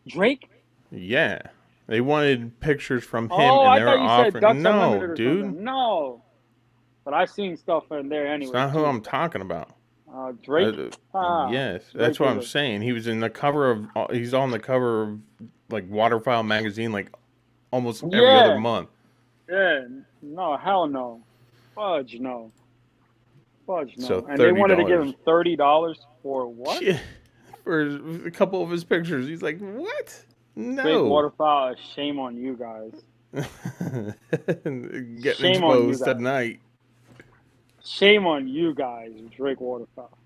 Drake. Yeah. They wanted pictures from him Oh, and I they were thought you said offering. Ducks No, Unlimited or dude. something. No, but I seen stuff in there It's anyways not who too. I'm talking about. Drake. Uh, Ah, yes, Drake that's what is I'm a saying. He was in the cover of. He's on the cover of like Waterfowl magazine, like almost every other yeah, month. yeah. No, hell no. Fudge no. Fudge So no. And they thirty wanted to give him dollars. $30 for what? Yeah, for a couple of his pictures. He's like, what? Drake No. Waterfowl. Shame on you guys. Getting Shame on you exposed guys. tonight. Shame on you guys, Drake Waterfowl.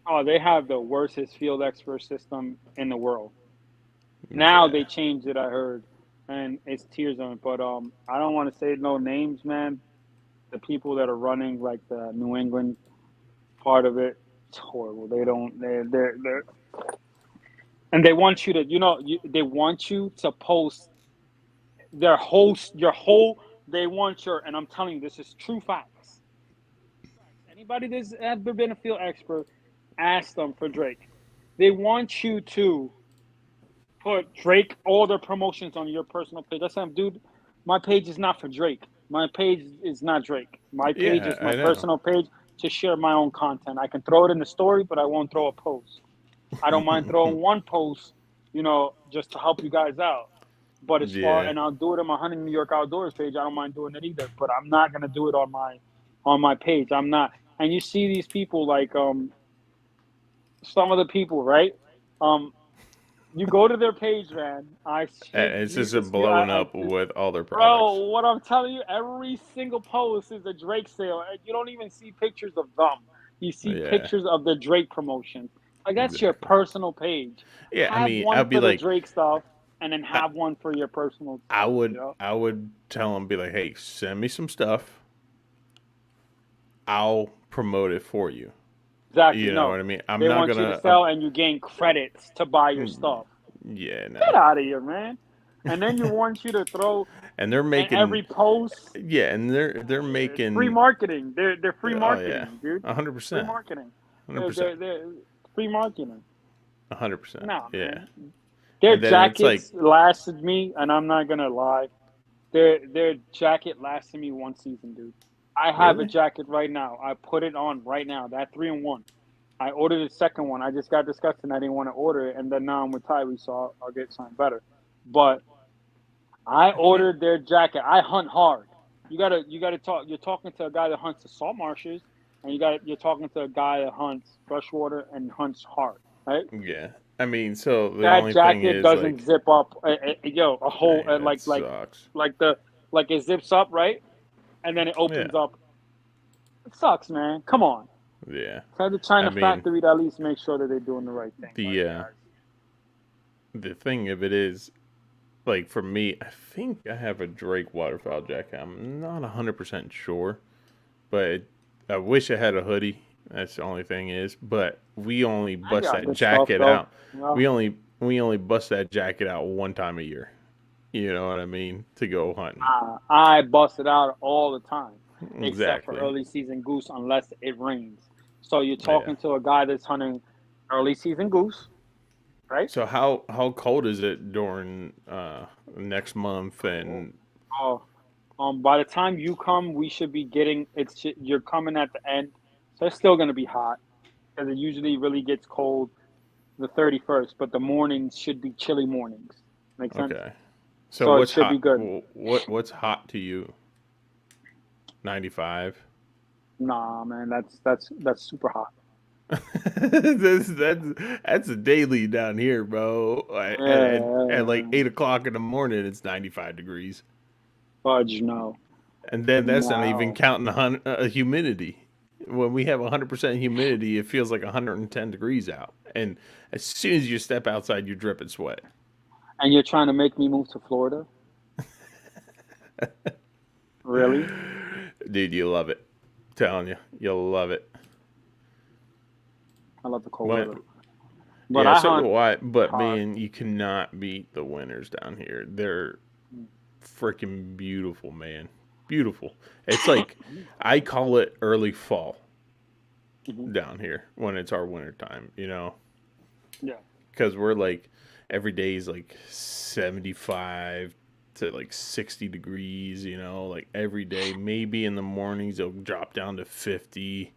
Oh, they have the worstest field expert system in the world. Now Yeah. they changed it, I heard, and it's tears on it. But I don't want to say no names, man. The people that are running like the New England part of it, it's horrible. They don't. They're and they want you to, they want you to post your whole. They want your, and I'm telling you, this is true facts. Anybody that's ever been a field expert, ask them for Drake. They want you to put Drake all their promotions on your personal page. I said, dude, my page is not for Drake. My page is not Drake. My page Yeah, is my I know. personal page to share my own content. I can throw it in the story, but I won't throw a post. I don't mind throwing one post, just to help you guys out. But as far Yeah. and I'll do it on my Hunting New York Outdoors page. I don't mind doing it either. But I'm not gonna do it on my page. I'm not. And you see these people like some of the people, right? Um, you go to their page, man. I shit It's you just this. blowing up with all their products. Bro, what I'm telling you, every single post is a Drake sale, and you don't even see pictures of them. You see Yeah, pictures of the Drake promotions. Like that's your exactly. personal page. Yeah, I Have mean, one I'd be for the like, Drake stuff, and then I, have one for your personal I stuff. would, I would tell them, be like, hey, send me some stuff. I'll promote it for you. Exactly. You know No, what I mean? I'm they not want you to gonna. sell, and you gain credits to buy your Mm, stuff. yeah, Get no. out of here, man. And then you want you to throw And they're in making, every post. yeah, and they're It's free making. marketing. They're free Oh yeah, marketing, dude. hundred Free percent, marketing. 100%, They're free marketing. 100%. No, Yeah, man. Their and then it's like, jackets lasted me, and I'm not gonna lie. Their jacket lasted me one season, dude. I have a really? jacket right now. I put it on right now. That 3-in-1. I ordered a second one. I just got disgusted. And I didn't want to order it, and then now I'm with Tyree, so I'll get something better. But I I can't. ordered their jacket. I hunt hard. You gotta talk. You're talking to a guy that hunts the salt marshes, and you're talking to a guy that hunts freshwater and hunts hard, right? Yeah, I mean, so the That only thing jacket is doesn't like, zip up. Yo, a whole dang, that sucks. like it zips up, right, and then it Yeah, opens up. It sucks, man. Come on. yeah. Tell the I China mean, factory to at least make sure that they're doing the right thing by the you uh, guys. the thing of it is, like for me, I think I have a Drake waterfowl jacket. I'm not 100% sure, but I wish I had a hoodie. That's the only thing is, but we only I bust got that good stuff jacket though. out. You know, We only bust that jacket out one time a year. You know what I mean? To go hunting. I bust it out all the time, except for Exactly. early season goose, unless it rains. So you're Yeah. talking to a guy that's hunting early season goose, right? So how cold is it during next month Oh, and oh, by the time you come, we should be getting you're coming at the end, so it's still gonna be hot because it usually really gets cold the 31st, but the mornings should be chilly mornings. Make sense? okay. So So it what's should be hot? good. What's hot to you? 95. Nah, man, that's super hot. That's a daily down here, bro. At like Yeah, 8 o'clock in the morning, it's 95 degrees, fudge no, and then that's not even no. counting humidity. When we have 100% humidity, it feels like 110 degrees out, and as soon as you step outside, you're dripping sweat. And you're trying to make me move to Florida? Really? Dude, you love it. I'm telling you, you'll love it. I love the cold When weather, but Yeah, I so hunt do I. But hard. man, you cannot beat the winters down here. They're freaking beautiful, man. Beautiful. It's like I call it early fall Mhm. down here when it's our winter time, Yeah. because we're like every day is like 75 to like 60 degrees, like every day. Maybe in the mornings it'll drop down to 50,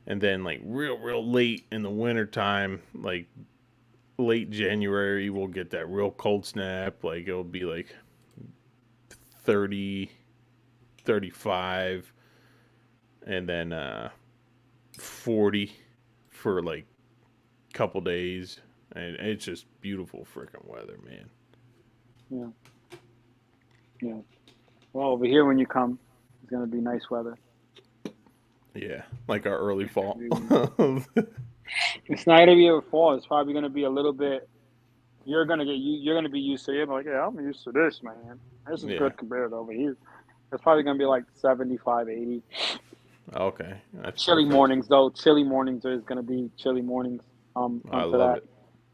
and then like real late in the winter time, like late January, we'll get that real cold snap. Like it'll be like 30, 35, and then 40 for like a couple days. And it's just beautiful freaking weather, man. Yeah. Yeah. Well, over here when you come, it's gonna be nice weather. Yeah, like our early fall. It's not gonna be a fall. It's probably gonna be a little bit. You're gonna be used to it. Like, yeah, I'm used to this, man. This is Yeah. good compared to over here. It's probably gonna be like 75, 80. Okay, that's Chilly perfect. mornings though. Chilly mornings is gonna be chilly mornings. I Onto love that. it.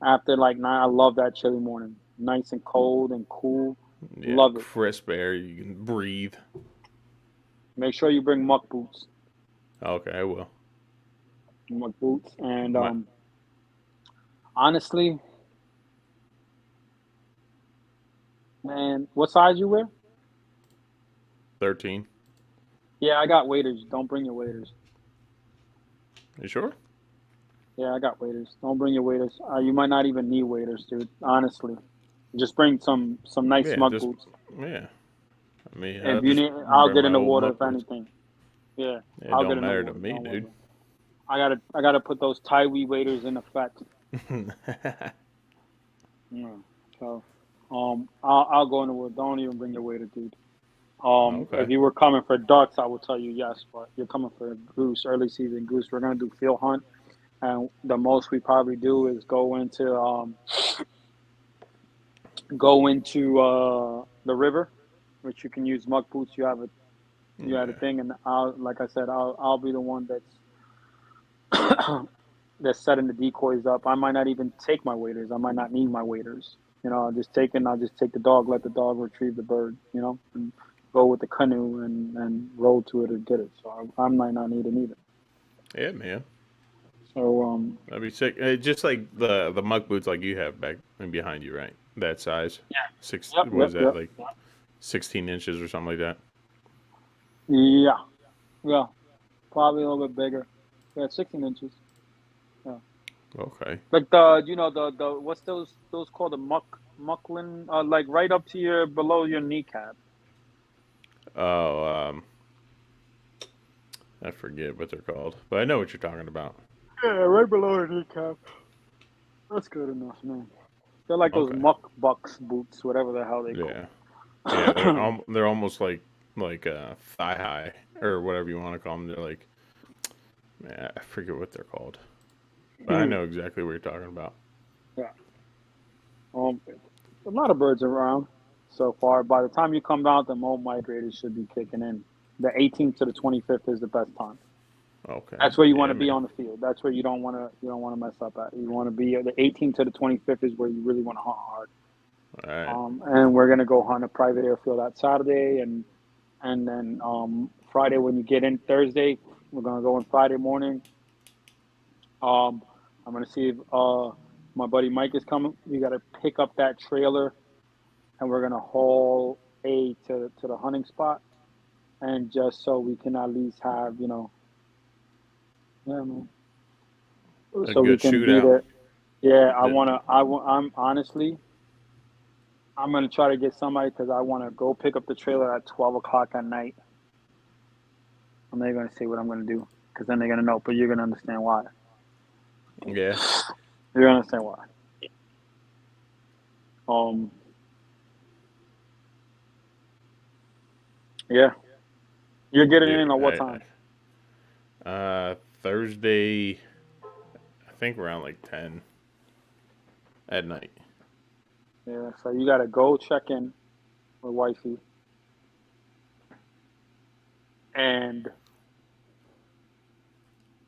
After like 9, I love that chilly morning. Nice and cold and cool. Yeah, Love it. crisp air. You can breathe. Make sure you bring muck boots. Okay, I will. muck boots, and My honestly, man, what size you wear? 13. Yeah, I got waders. Don't bring your waders. You sure? Yeah, I got waders. Don't bring your waders. You might not even need waders, dude. Honestly, just bring some nice Yeah, mug just boots. yeah. I mean, If I'll you just need, I'll bring get my in the old water muck if boots. anything. Yeah, It I'll get don't in the matter to water. me, Don't dude. worry. I gotta put those tie weed waders in effect. Yeah. So, I'll go in the water. Don't even bring your wader, dude. If Okay. you were coming for ducks, I would tell you yes, but you're coming for goose, early season goose. We're gonna do field hunt, and the most we probably do is go into the river, which you can use muck boots. You had a Yeah. thing, and like I said, I'll be the one that's setting the decoys up. I might not even take my waders. I might not need my waders. I'll just take the dog, let the dog retrieve the bird. And go with the canoe and row to it and get it. So I might not need it either. Yeah, man. So That'd be sick. Just like the muck boots like you have back and behind you, right? That size. Six yep, was yep, that yep, like 16 inches or something like that? yeah, yeah, probably a little bit bigger. Yeah, 16 inches. Yeah. Okay. Like the what's those called, the mucklin, like right up to your below your kneecap. Oh, I forget what they're called, but I know what you're talking about. Yeah, right below your kneecap. That's good enough, man. They're like those Okay. muck bucks boots, whatever the hell they Yeah. call. Yeah, they're almost like thigh high or whatever you want to call them. They're like, man, I forget what they're called, but I know exactly what you're talking about. Yeah. Um, a lot of birds around so far. By the time you come down, the mole migrators should be kicking in. The 18th to the 25th is the best time. Okay. That's where you want Yeah, to be man. on the field. That's where you don't want to mess up at. You want to be the 18th to the 25th is where you really want to hunt hard. All right. And we're gonna go hunt a private airfield that Saturday, and then Friday when you get in Thursday, we're gonna go in Friday morning. Um, I'm gonna see if my buddy Mike is coming. We gotta pick up that trailer, and we're gonna haul to the hunting spot, and just so we can at least have yeah, man, A so we good can be shootout. there. Yeah, The, I'm honestly, I'm gonna try to get somebody because I want to go pick up the trailer at 12 o'clock at night. I'm not gonna say what I'm gonna do because then they're gonna know, but you're gonna understand why. yeah. You're gonna understand why. Um, yeah, you're getting Yeah. in at what time? Thursday, I think around like 10 at night. Yeah, so you gotta go check in with wifey, and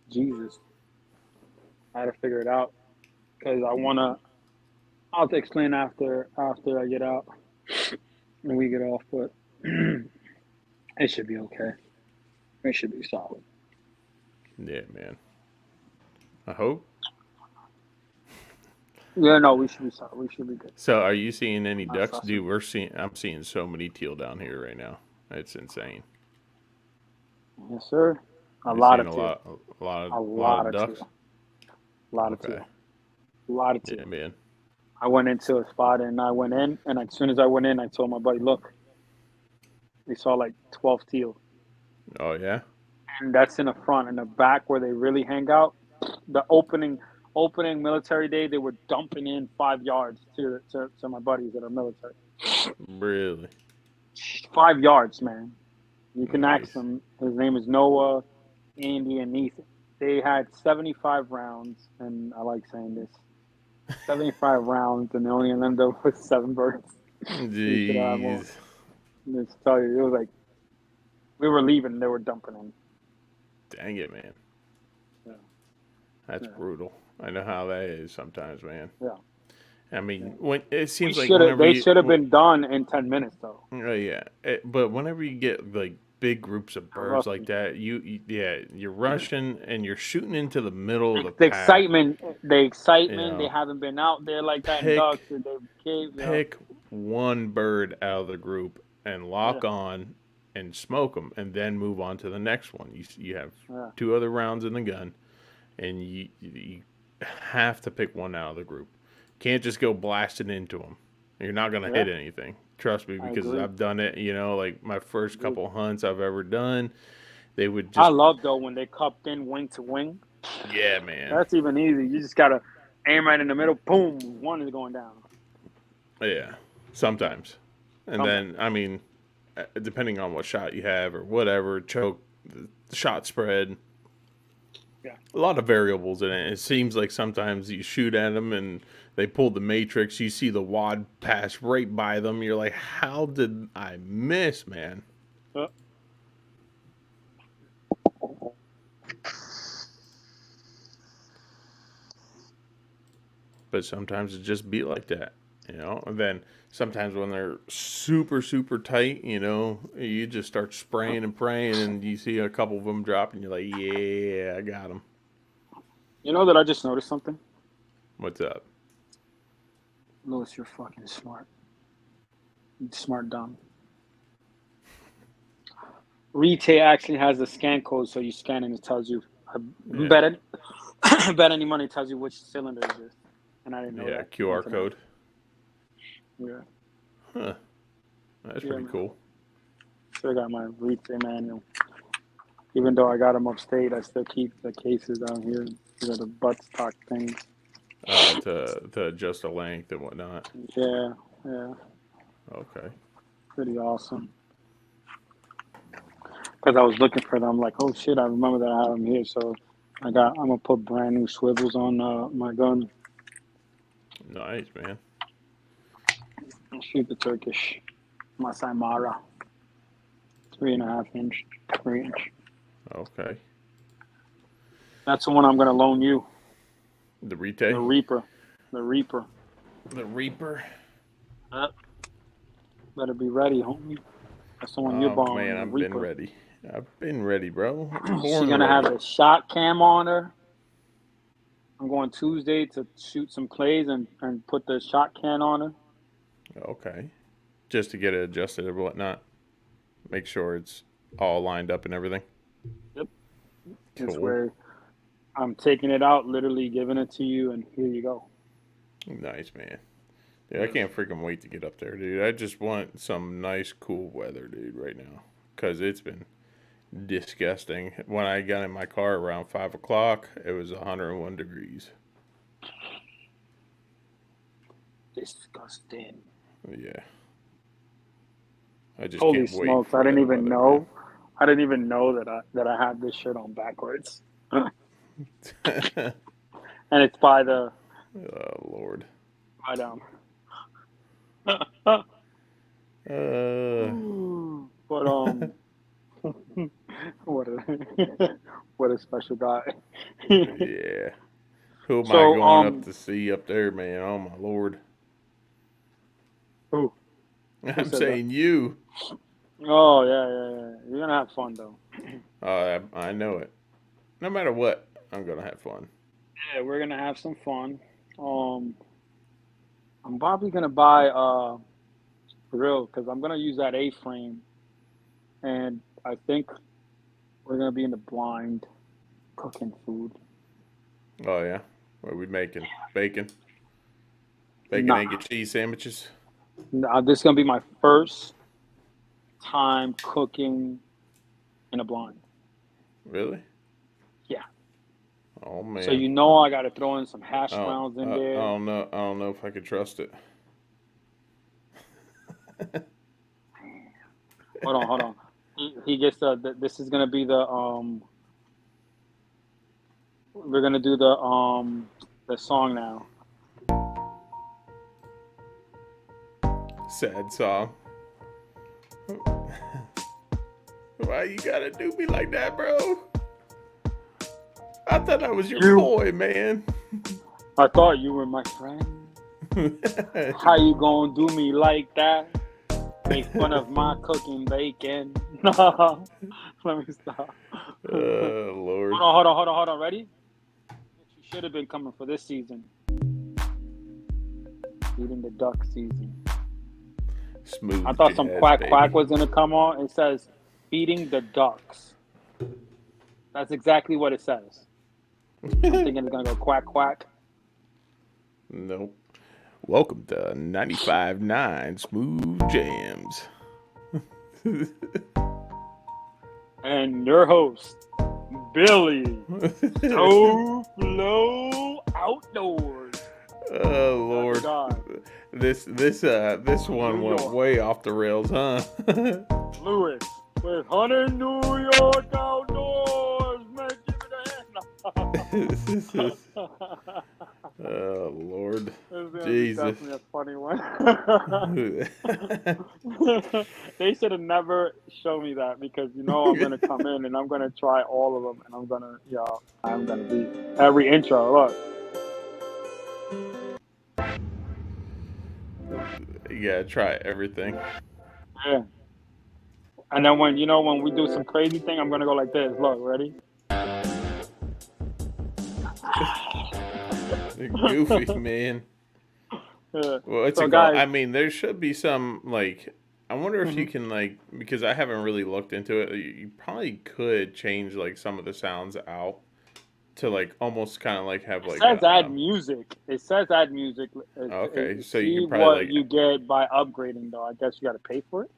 Jesus, I had to figure it out because I wanna. I'll have to explain after I get out and we get off, but it should be okay. It should be solid. Yeah, man. I hope. Yeah, no, we should be solid. We should be good. So, are you seeing any Not ducks? stressing. Dude, I'm seeing so many teal down here right now. It's insane. Yes, sir. A You lot seeing of teal. A a lot lot of of ducks? teal. A lot of Okay. teal. A lot of Yeah, teal. man. I went into a spot and I went in, and as soon as I went in, I told my buddy, "Look, we saw like 12 teal." Oh yeah. And that's in the front. In the back where they really hang out, the opening military day, they were dumping in 5 yards to my buddies that are military. Really 5 yards, man. You can ask nice. them. His name is Noah, Andy, and Ethan. They had 75 rounds, and I like saying this, 75 rounds, and they only ended up with 7 birds. We should have more. Jeez. Let's tell you, it was like we were leaving, they were dumping in. Dang it, man. Yeah, That's yeah, brutal. I know how that is sometimes, man. yeah. I Yeah. mean, when it We seems like should have. whenever They you, should have been done in 10 minutes, though. oh yeah, but whenever you get like big groups of birds like Roughly. that, you're rushing and you're shooting into the middle of the The pack. excitement, You they know, haven't been out there like that in pick ducks, or they've caved, pick one bird out of the group and yeah, lock on and smoke them, and then move on to the next one. You have yeah, two other rounds in the gun, and you have to pick one out of the group. Can't just go blasting into them. You're not gonna yeah. hit anything. Trust me, I because agree. I've done it. Like my first Agree. couple hunts I've ever done, they would I just, love though when they cupped in wing to wing. yeah, man, That's even easy. You just gotta aim right in the middle. Boom, one is going down. yeah, sometimes, and Sometimes. then I mean, depending on what shot you have or whatever, choke, the shot spread, Yeah. a lot of variables in it. It seems like sometimes you shoot at them and they pull the matrix. You see the wad pass right by them. You're like, how did I miss, man? Uh, But sometimes it just be like that. And then sometimes when they're super, super tight, you just start spraying and praying and you see a couple of them drop and you're like, yeah, I got them. you know that I just noticed something? What's up? Lewis, you're fucking smart. You smart dumb. Retail actually has a scan code, so you scan and it tells you. I Yeah. bet it, bet any money it tells you which cylinder it is, and I didn't know Yeah, that QR until now. code. Yeah, Huh. That's yeah, pretty man. cool. Still got my retail manual. Even though I got them upstate, I still keep the cases down here. The buttstock things. To adjust the length and whatnot. Yeah, yeah, Okay. pretty awesome. Because I was looking for them, like, oh shit, I remember that I have them here. So I'm gonna put brand new swivels on my gun. Nice, man. I'll shoot the Turkish Masai Mara, 3.5 inch, 3 inch. Okay. That's the one I'm gonna loan you. The The Rite? Reaper, the Reaper. The Reaper? Better be ready, homie. That's the one you're Oh, man, borrowing, the I've been Reaper. ready. I've been ready, bro. She's Born gonna have ready. the shot cam on her. I'm going Tuesday to shoot some clays and put the shot can on her. Okay. Just to get it adjusted or whatnot. Make sure it's all lined up and everything. Yep. It's Cool. where I'm taking it out, literally giving it to you, and here you go. Nice, man. Dude, I can't freaking wait to get up there, dude. I just want some nice, cool weather, dude, right now. Because it's been disgusting. When I got in my car around 5 o'clock, it was 101 degrees. Disgusting. Yeah. I just Holy can't wait smokes! I for didn't that even weather, man. know. I didn't even know that I had this shirt on backwards, and it's by the Oh, Lord. by down. Uh, But what a what a special guy. yeah. Who am I So going up to see up there, man? Oh, my Lord. who I'm said that? saying you. Oh yeah. You're gonna have fun though. I know it. No matter what, I'm going to have fun. Yeah, we're gonna have some fun. Um, I'm probably gonna buy grill because I'm gonna use that A-frame, and I think we're gonna be in the blind cooking food. Oh, yeah. What are we making? Bacon? Bacon, egg, Nah, and cheese sandwiches? nah, this is gonna be my first time cooking in a blind. Really? Yeah. Oh, So man. I got to throw in some hash Oh, browns in I there. don't know. I don't know if I could trust it. Hold on. He gets this is gonna be the we're gonna do the song now. Sad song. Why you gotta do me like that, bro? I thought I was your You, boy, man. I thought you were my friend. How you gonna do me like that? Make fun of my cooking bacon. No, let me stop. Lord. Hold on. Ready? You should have been coming for this season. Eating the duck season. I Smooth thought some jazz, quack baby. was gonna come on. It says feeding the ducks. That's exactly what it says. I'm thinking it's gonna go quack quack. Nope. Welcome to 95.9 Smooth Jams. And your host, Billy. Soflo Outdoors. Oh Lord. God. This one New went York. way off the rails, huh? Lewis with Hunter New York Outdoors. Man, give me the hand. Oh Lord. This is gonna be Jesus. definitely a funny one. They should have never shown me that because I'm gonna come in and I'm gonna try all of them and I'm gonna beat every intro. Look, You gotta try everything. yeah. And then when we do some crazy thing, I'm gonna go like this. Look, ready? Goofy, man. Yeah. Well, what's So it called? guys, I mean, there should be some, like, I wonder if you mhm. can, like, because I haven't really looked into it, you probably could change, like, some of the sounds out to, like, almost kind of, like, have, It like, says a, add music. It says add music. okay, so you See can probably, what like, you get by upgrading, though. I guess you got to pay for it.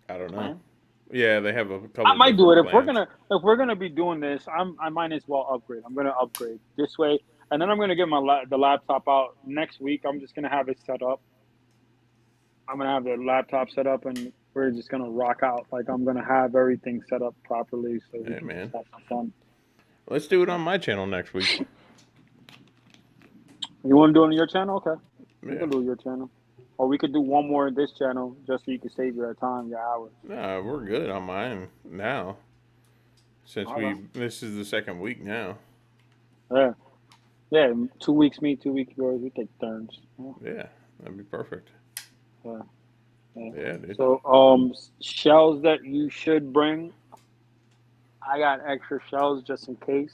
I The don't know. plan. Yeah, they have a I couple might do different it if plans. we're gonna be doing this. I might as well upgrade. I'm gonna upgrade this way, and then I'm gonna get the laptop out next week. I'm just gonna have it set up. I'm gonna have the laptop set up, and we're just gonna rock out. Like I'm gonna have everything set up properly, so we Hey, can just man. have some fun. Let's do it on my channel next week. You want to do it on your channel? Okay, we Yeah. can do it on your channel, or we could do one more in this channel just so you can save your time, your hours. No, we're good on mine now. Since All right. this is the second week now. Yeah, yeah. 2 weeks me, 2 weeks yours. We take turns. Yeah. Yeah, that'd be perfect. Yeah. Yeah. Yeah, dude. So, shells that you should bring. I got extra shells just in case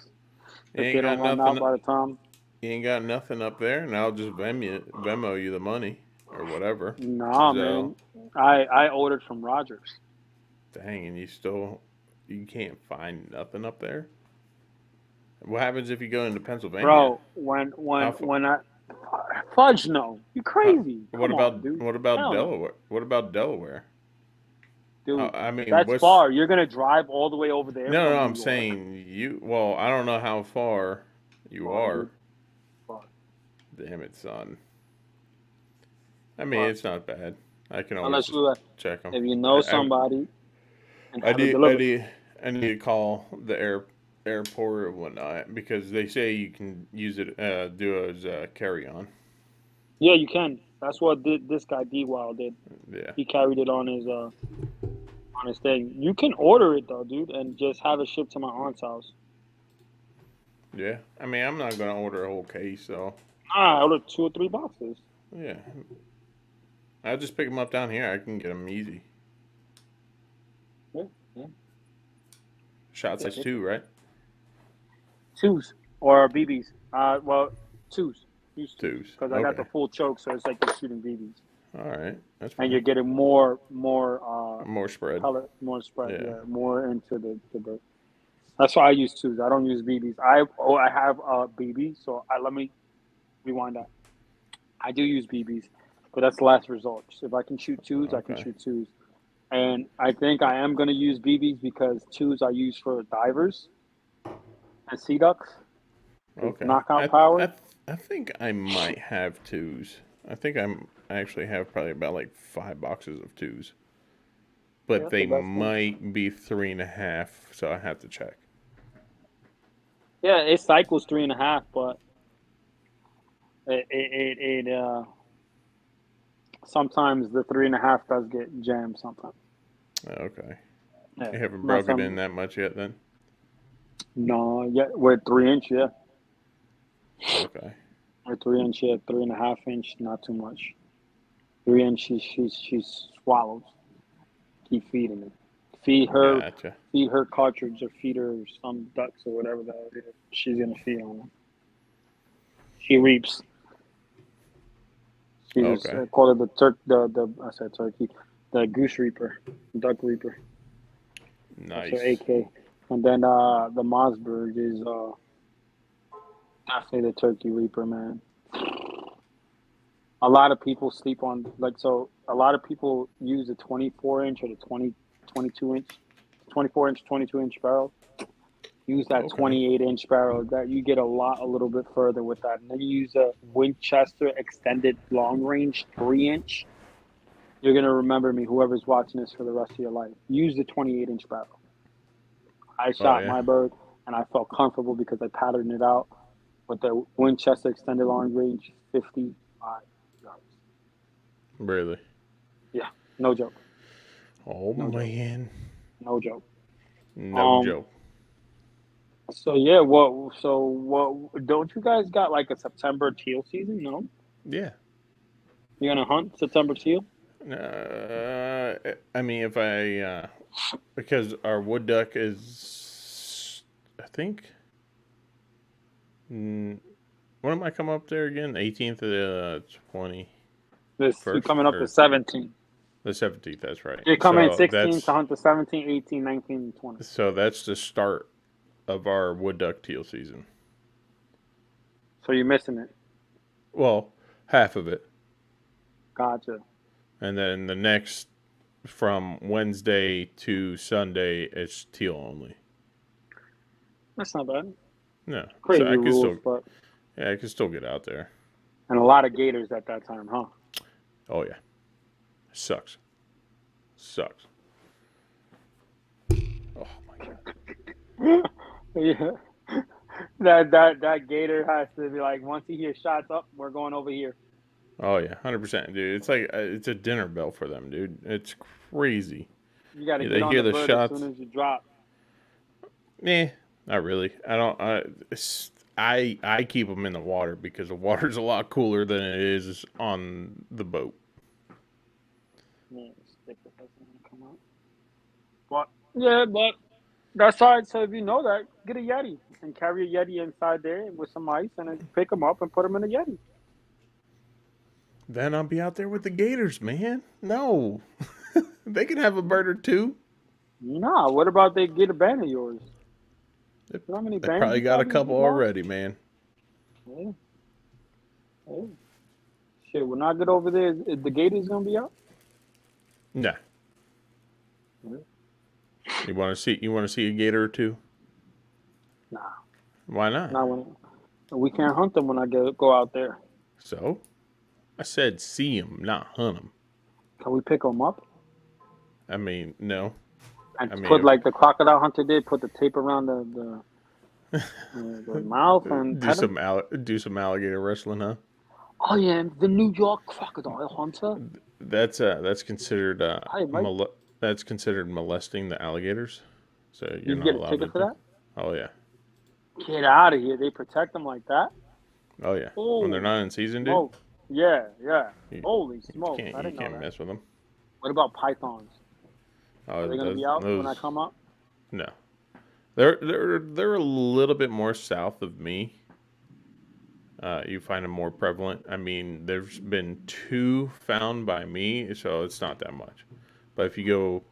You if ain't they don't got run out nothing. by the time. You ain't got nothing up there, and I'll just Venmo you the money or whatever. Nah, So, man. I ordered from Rogers, dang, and you can't find nothing up there. What happens if you go into Pennsylvania? bro. When How when far? when I fudge no, you crazy? What Come on, about dude. Hell no, Delaware? What about Delaware? dude. I mean, That's what's far. You're gonna drive all the way over there no, no, from New I'm York. saying you. Well, I don't know how far you Far, are. dude. Far, Damn it, son. I mean, far. it's not bad. I can always Unless just check them. if you know I, somebody and I have it need I delivered. need I need to call the airport or whatnot because they say you can use it do it as carry on. Yeah, you can. That's what this guy D Wild did. Yeah, He carried it on his thing. You can order it though, dude, and just have it shipped to my aunt's house. yeah. I mean, I'm not gonna order a whole case, so I ordered 2 or 3 boxes. yeah. I'll just pick them up down here. I can get them easy. Yeah, yeah, Shot yeah, size yeah. two, right? Twos or BBs. Well, twos. Use twos Twos. because I got the Okay. full choke, so it's like you're shooting BBs, All right. That's and fine. you're getting more More spread. pellet, more spread. Yeah. Yeah, more into the. That's why I use twos. I don't use BBs. I have a BB, so let me rewind that. I do use BBs, but that's the last resort. If I can shoot twos, I can Okay. shoot twos. And I think I am going to use BBs because twos I use for divers and sea ducks with Okay. knockout power. I think I might have twos. I actually have probably about like 5 boxes of twos, Yeah, but that's the they best thing. might be 3.5, so I have to check. Yeah, it cycles 3.5, but it sometimes the 3.5 does get jammed sometimes. Okay. Yeah, You haven't unless broke it I'm in that much yet, then? no, yeah, with 3 inch, yeah, Okay. with 3 inch, yeah, 3.5 inch, not too much. 3 inch. She swallows. Keep feeding her. Feed her. Gotcha. Feed her cartridge or feed her some ducks or whatever the hell it is. She's gonna feed on them. She reaps. She just Okay. call it the I said turkey, the goose reaper, duck reaper. That's her Nice. AK. And then the Mossberg is definitely the turkey reaper, man. A lot of people sleep on a lot of people use the 24 inch or the 22 inch, 24 inch, 22 inch barrel. Use that Okay. 28 inch barrel. That you get a little bit further with that. And then you use a Winchester extended long range 3 inch. You're gonna remember me, whoever's watching this for the rest of your life. Use the 28 inch barrel. I Oh shot yeah. my bird and I felt comfortable because I patterned it out with the Winchester extended long range 55 yards. Really. Yeah, no joke. Oh No joke. man. No joke. No Um. joke. So yeah, what? So what? Don't you guys got like a September teal season? No, Yeah. you're gonna hunt September teal. I mean, if I because our wood duck is, I think. Mm, when am I coming up there again? 18th of the 21st This you're coming up to or 17. the 17th. That's right. You're coming 16 to hunt the 17, 18, 19, and 20. So that's the start of our wood duck teal season. So you're missing it. Well, half of it, Gotcha. and then the next from Wednesday to Sunday it's teal only. That's not bad. No, so Crazy rules, but I can still get out there. and a lot of gators at that time, huh? Oh yeah, sucks, sucks. Oh my god. Yeah. That gator has to be like, once he hears shots up, we're going over here. Oh yeah, 100%, dude. It's like it's a dinner bell for them, dude. It's crazy. You got to Yeah, get they on hear the the bird as soon shots. as you drop. Eh, not really. I don't. I keep them in the water because the water's a lot cooler than it is on the boat. Yeah, stick that doesn't want to come out. But yeah, but that's all right. So if you know that, get a Yeti and carry a Yeti inside there with some ice, and then pick them up and put them in a Yeti. Then I'll be out there with the gators, man. No, they can have a bird or two. Nah, what about they get a band of yours? They, You know how many they bands probably you got a probably couple lost? already, man. Yeah, yeah. Shit, when I get over there, is the Gators gonna be out? Nah. Yeah. You want to see? You want to see a gator or two? Nah, Why not? not when we can't hunt them when I go out there. So I said see them, not hunt them. Can we pick them up I mean, no. and I mean, put like the crocodile hunter did? Put the tape around the mouth and pet them. do some alligator wrestling, huh? I am the New York crocodile hunter. That's considered Hi, Mike. that's considered molesting the alligators. So you're You can not get a allowed to ticket for do. that. Oh yeah, Get out of here! They protect them like that. oh yeah. When they're Holy not in season, dude, smoke! Yeah, yeah. you, Holy smokes! I you didn't know can't that. mess with them. What about pythons? Are Oh, they gonna be out when I those come up? no. They're a little bit more south of me. You find them more prevalent. I mean, there's been two found by me, so it's not that much. But if you go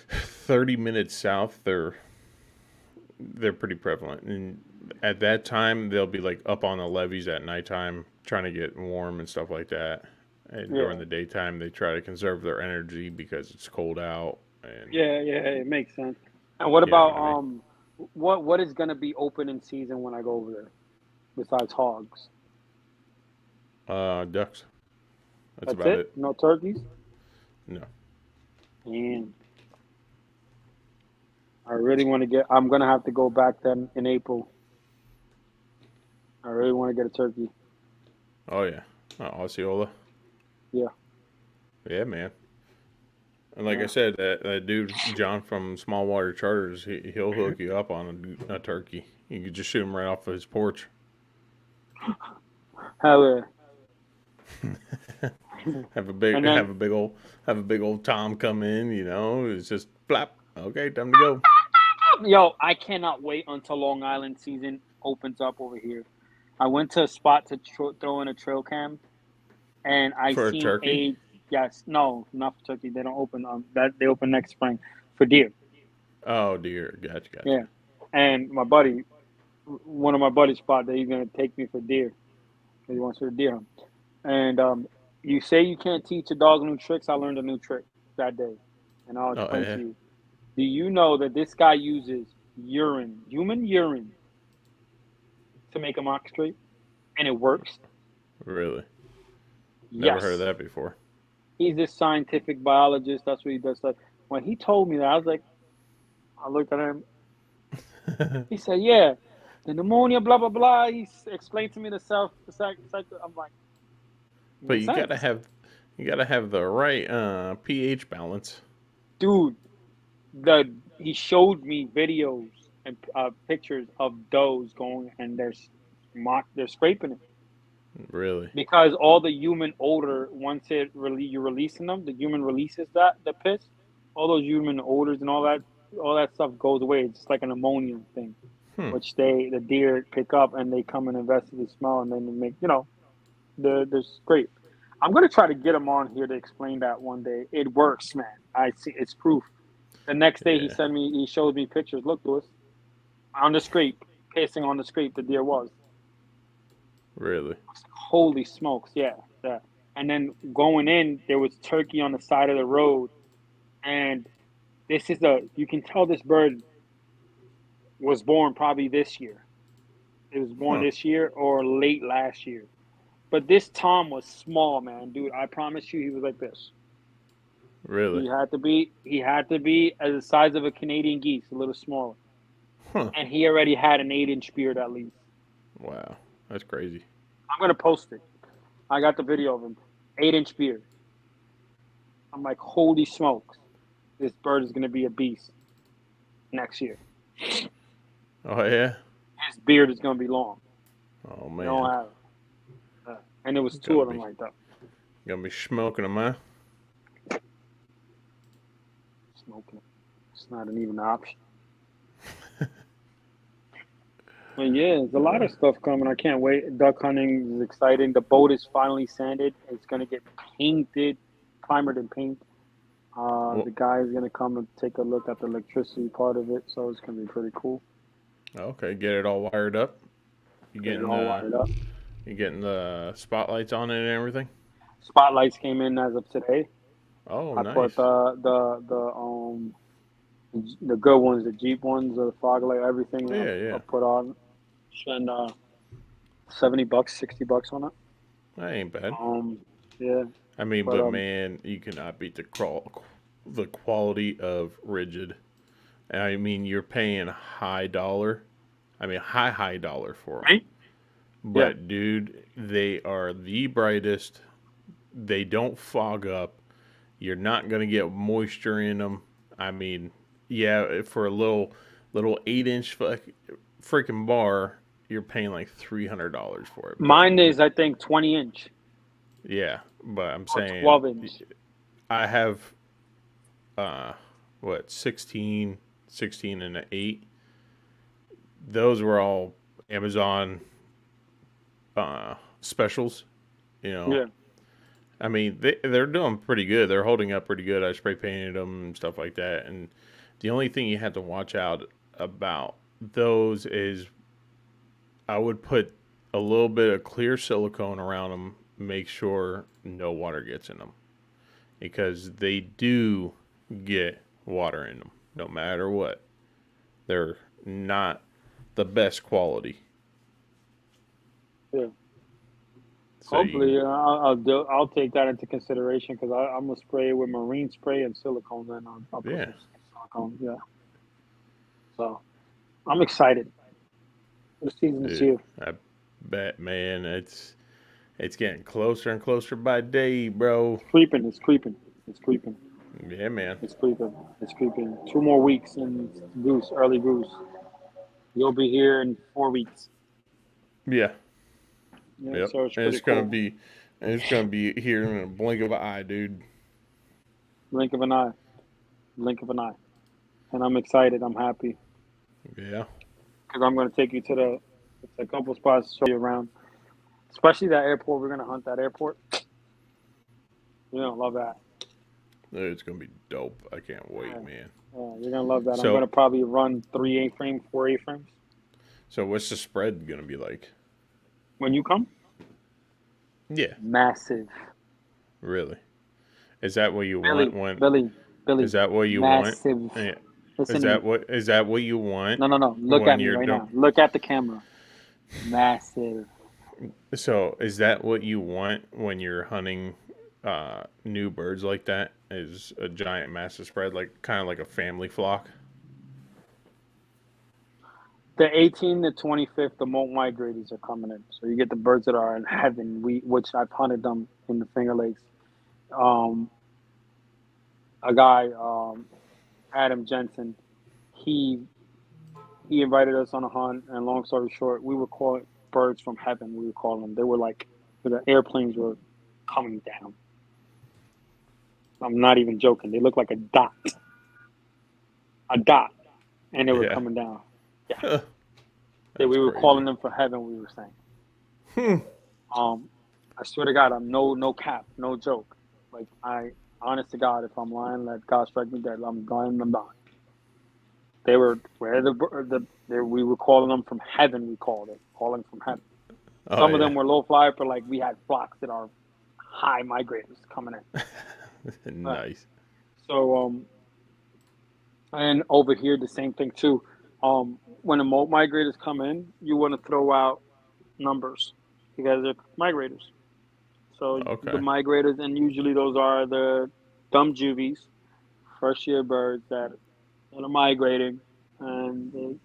30 minutes south, they're pretty prevalent. And at that time, they'll be like up on the levees at nighttime, trying to get warm and stuff like that. And during Yeah, the daytime, they try to conserve their energy because it's cold out. And yeah, yeah. It makes sense. And what you know about what I mean? what is gonna be open in season when I go over there besides hogs? Ducks. That's That's about it. it. No turkeys. No. Damn. I really want to get. I'm gonna have to go back then in April. I really want to get a turkey. Oh yeah. Osceola. Yeah, Yeah, man. And like I yeah. said, that dude John from Small Water Charters, he'll hook you up on a turkey. You can just shoot him right off of his porch. Hell yeah. And then, have a big old Tom come in. You know, it's just flap. Okay, time to go yo, I cannot wait until Long Island season opens up over here. I went to a spot to throw in a trail cam, and I for a seen turkey. a yes, no, not for turkey. They don't open that. They open next spring for deer. Oh dear, gotcha, gotcha. Yeah, and my buddy, one of my buddies, spot that he's gonna take me for deer because he wants to deer hunt. And you say you can't teach a dog new tricks. I learned a new trick that day, and I'll Oh explain to yeah, you. Do you know that this guy uses urine, human urine, to make a mock straight, and it works? really? Never heard of Yes, that before. he's this scientific biologist. That's what he does. So when he told me that, I was like, I looked at him. He said, "Yeah, the pneumonia, blah blah blah." He explained to me I'm like, But makes sense, you gotta have the right pH balance. dude. He showed me videos and pictures of does going and they're scraping it Really, because all the human odor once you're releasing them, the human releases that the piss, all those human odors and all that stuff goes away. It's just like an ammonia thing, hmm. which the deer pick up and they come and investigate the smell and then they make the scrape. I'm gonna try to get him on here to explain that one day. It works, man. I see it's proof. The next day Yeah, he showed me pictures. Look, Lewis, on the scrape, pacing on the scrape, the deer was. really. Holy smokes, yeah, yeah. And then going in, there was turkey on the side of the road, and you can tell this bird was born probably this year. It was born Huh? this year or late last year. But this Tom was small, man, dude. I promise you, he was like this. Really? He had to be as the size of a Canadian geese, a little smaller. Huh? And he already had an 8-inch beard at least. Wow, that's crazy. I'm gonna post it. I got the video of him, 8-inch beard. I'm like, holy smokes, this bird is gonna be a beast next year. Oh yeah. His beard is gonna be long. Oh You don't man, have it. And there was two gonna of them be like that. gonna be smoking them, huh? Smoking. It's not even an option. But yeah, there's a lot Uh, of stuff coming. I can't wait. Duck hunting is exciting. The boat is finally sanded. It's gonna get painted, primered and paint. well, The guy is gonna come and take a look at the electricity part of it, so it's gonna be pretty cool. okay, get it all wired up. You Get it getting all the wired up. you getting the spotlights on it and everything? Spotlights came in as of today. Oh, I put nice. the good ones, the Jeep ones, the fog light, everything. Yeah, I yeah. put on. Spend $70, $60 on it. That ain't bad. Um, yeah, I mean, but but man, you cannot beat the quality of rigid. I mean, you're paying high dollar. I mean, high dollar for them. right? Yeah, But dude, they are the brightest. They don't fog up. You're not gonna get moisture in them. I mean, yeah, for a little 8 inch freaking bar, you're paying like $300 for it. But mine is I think 20-inch yeah, but I'm or saying 12-inch. I have uh what 16 and an 8. Those were all Amazon specials, you know. Yeah, I mean, they're doing pretty good. They're holding up pretty good. I spray painted them and stuff like that. And the only thing you have to watch out about those is I would put a little bit of clear silicone around them, make sure no water gets in them because they do get water in them no matter what. They're not the best quality. yeah. So Hopefully, you, I'll take that into consideration because I'm gonna spray it with marine spray and silicone. Then I'll put yeah, some silicone. Yeah, so I'm excited. The season is dude, here. I bet, man, it's getting closer and closer by day, bro. It's creeping. It's creeping. It's creeping. Yeah, man. It's creeping. It's creeping. 2 more weeks and goose, early goose. You'll be here in 4 weeks. Yeah, Yeah, yep. so it's And pretty it's gonna cool. be And it's gonna be here in a blink of an eye, dude. Blink of an eye, blink of an eye. And I'm excited. I'm happy Yeah. because I'm going to take you to a couple spots, show you around, especially that airport. We're going to hunt that airport. You're going to love that. It's gonna be dope. I can't Yeah, wait, man. yeah, you're going to love that. I'm going So, to probably run 3 A-frame, 4 A-frames. so what's the spread gonna be like? When you come, Yeah, massive. really. Is that what you want? Billy, When Billy, is Billy, that what you want? massive. Yeah. Listen to me. Is that what you want No, no, no. Look when at me you're right done? now. Look at the camera. Massive. So is that what you want when you're hunting new birds like that? Is a giant massive spread, like kind of like a family flock? The 18th to 25th, the molt migrators are coming in. So you get the birds that are in heaven. Which I've hunted them in the Finger Lakes. Um, a guy, Adam Jensen, he he invited us on a hunt. And long story short, we were calling birds from heaven. We were calling them. They were like the airplanes were coming down. I'm not even joking. They looked like a dot, and they were Yeah. coming down. Yeah, That's we were crazy. calling them for heaven. We were saying. Hmm. Um, I swear to God, I'm no cap, no joke. Like honest to God, if I'm lying, let God strike me dead. I'm lying. I'm not. They were where we were calling them from heaven. We called it calling from heaven. Oh Some of yeah. them were low flyer, but like we had flocks that are high migrators coming in. Right. Nice. So and over here the same thing too. When the molt migrators come in, you want to throw out numbers because they're migrators. So the Okay. migrators, and usually those are the dumb juvies, first year birds that are migrating, and they're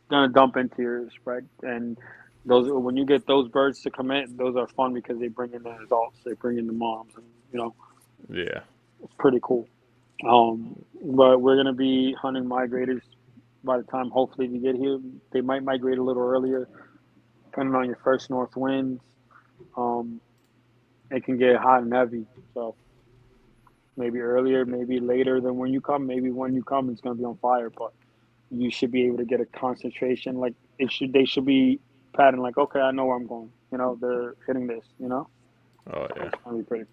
gonna dump into your spread. And those when you get those birds to come in, those are fun because they bring in the adults, they bring in the moms, and Yeah. it's pretty cool. But we're gonna be hunting migrators by the time hopefully we get here. They might migrate a little earlier, depending on your first north winds. Um, it can get hot and heavy, so maybe earlier, maybe later than when you come. Maybe when you come, it's gonna be on fire, but you should be able to get a concentration. Like they should be pattern. Like, okay, I know where I'm going. They're hitting this. Oh yeah. It's gonna be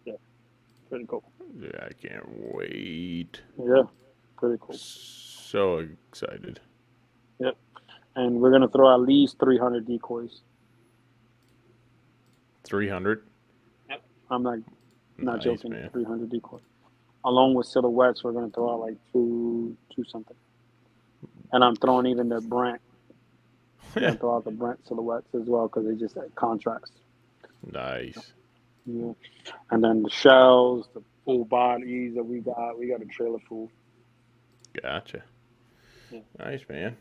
yeah, pretty cool. Yeah. I can't wait. Yeah, pretty cool. So excited. Yep. And we're gonna throw at least 300 decoys. 300. Yep. I'm not Nice, joking. man. 300 decoys. Along with silhouettes, we're gonna throw out like two something. And I'm throwing even the Brant. We're gonna throw out the Brent silhouettes as well because they just contrast. Nice. Yeah. And then the shells, the full bodies that we got a trailer full. Gotcha. Yeah. Nice, man.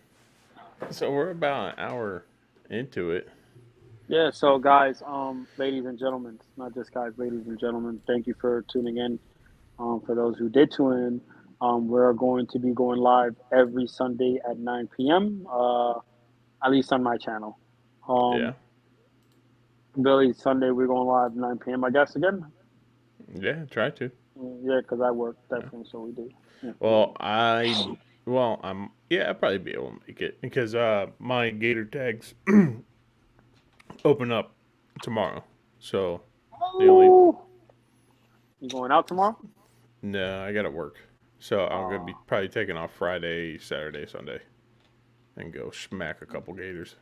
So we're about an hour into it. Yeah. So guys, ladies and gentlemen, not just guys, ladies and gentlemen, thank you for tuning in. For those who did tune in, we're going to be going live every Sunday at 9 p.m. At least on my channel. Yeah. Um, Billy, Sunday we're going live 9 p.m. I guess again. Yeah. Try to. Yeah, because I work Yeah. definitely, so we do. Yeah. Well, I'm. Yeah, I'll probably be able to make it because my Gator tags open up tomorrow. So the only Oh, you going out tomorrow? no, I gotta work. So I'm gonna be Oh, probably taking off Friday, Saturday, Sunday, and go smack a couple gators.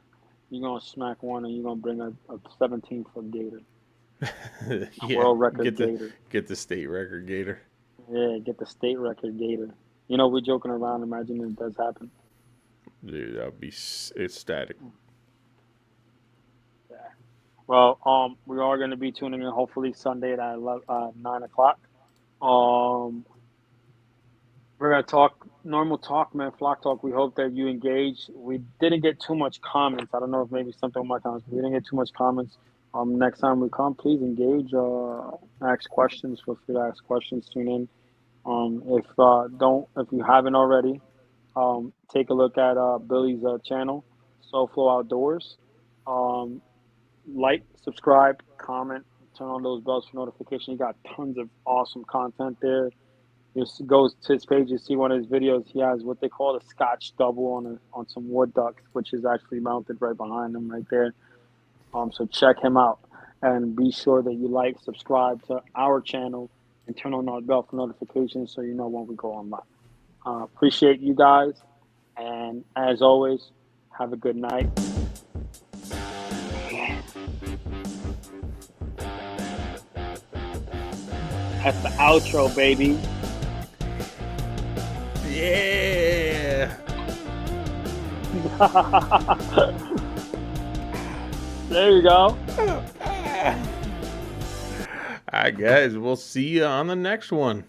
you're gonna smack one, and you're gonna bring a 17-foot gator, a Yeah, world record get the gator. get the state record gator. Yeah, get the state record gator. We're joking around. Imagine it does happen. Dude, that would be ecstatic. Yeah. Well, we are gonna be tuning in hopefully Sunday at 9 o'clock. Um, we're gonna talk normal talk, man, flock talk. We hope that you engage. We didn't get too much comments. I don't know if maybe something with my comments. But we didn't get too much comments. Next time we come, please engage. Ask questions. Feel free to ask questions. Tune in. If you haven't already, take a look at Billy's channel, Soflo Outdoors. Um, like, subscribe, comment, turn on those bells for notification. He got tons of awesome content there. You go to his page, you see one of his videos. He has what they call a Scotch double on some wood ducks, which is actually mounted right behind him, right there. So check him out, and be sure that you like, subscribe to our channel, and turn on our bell for notifications so you know when we go online. Appreciate you guys, and as always, have a good night. That's the outro, baby. Yeah. There you go. All right, guys. We'll see you on the next one.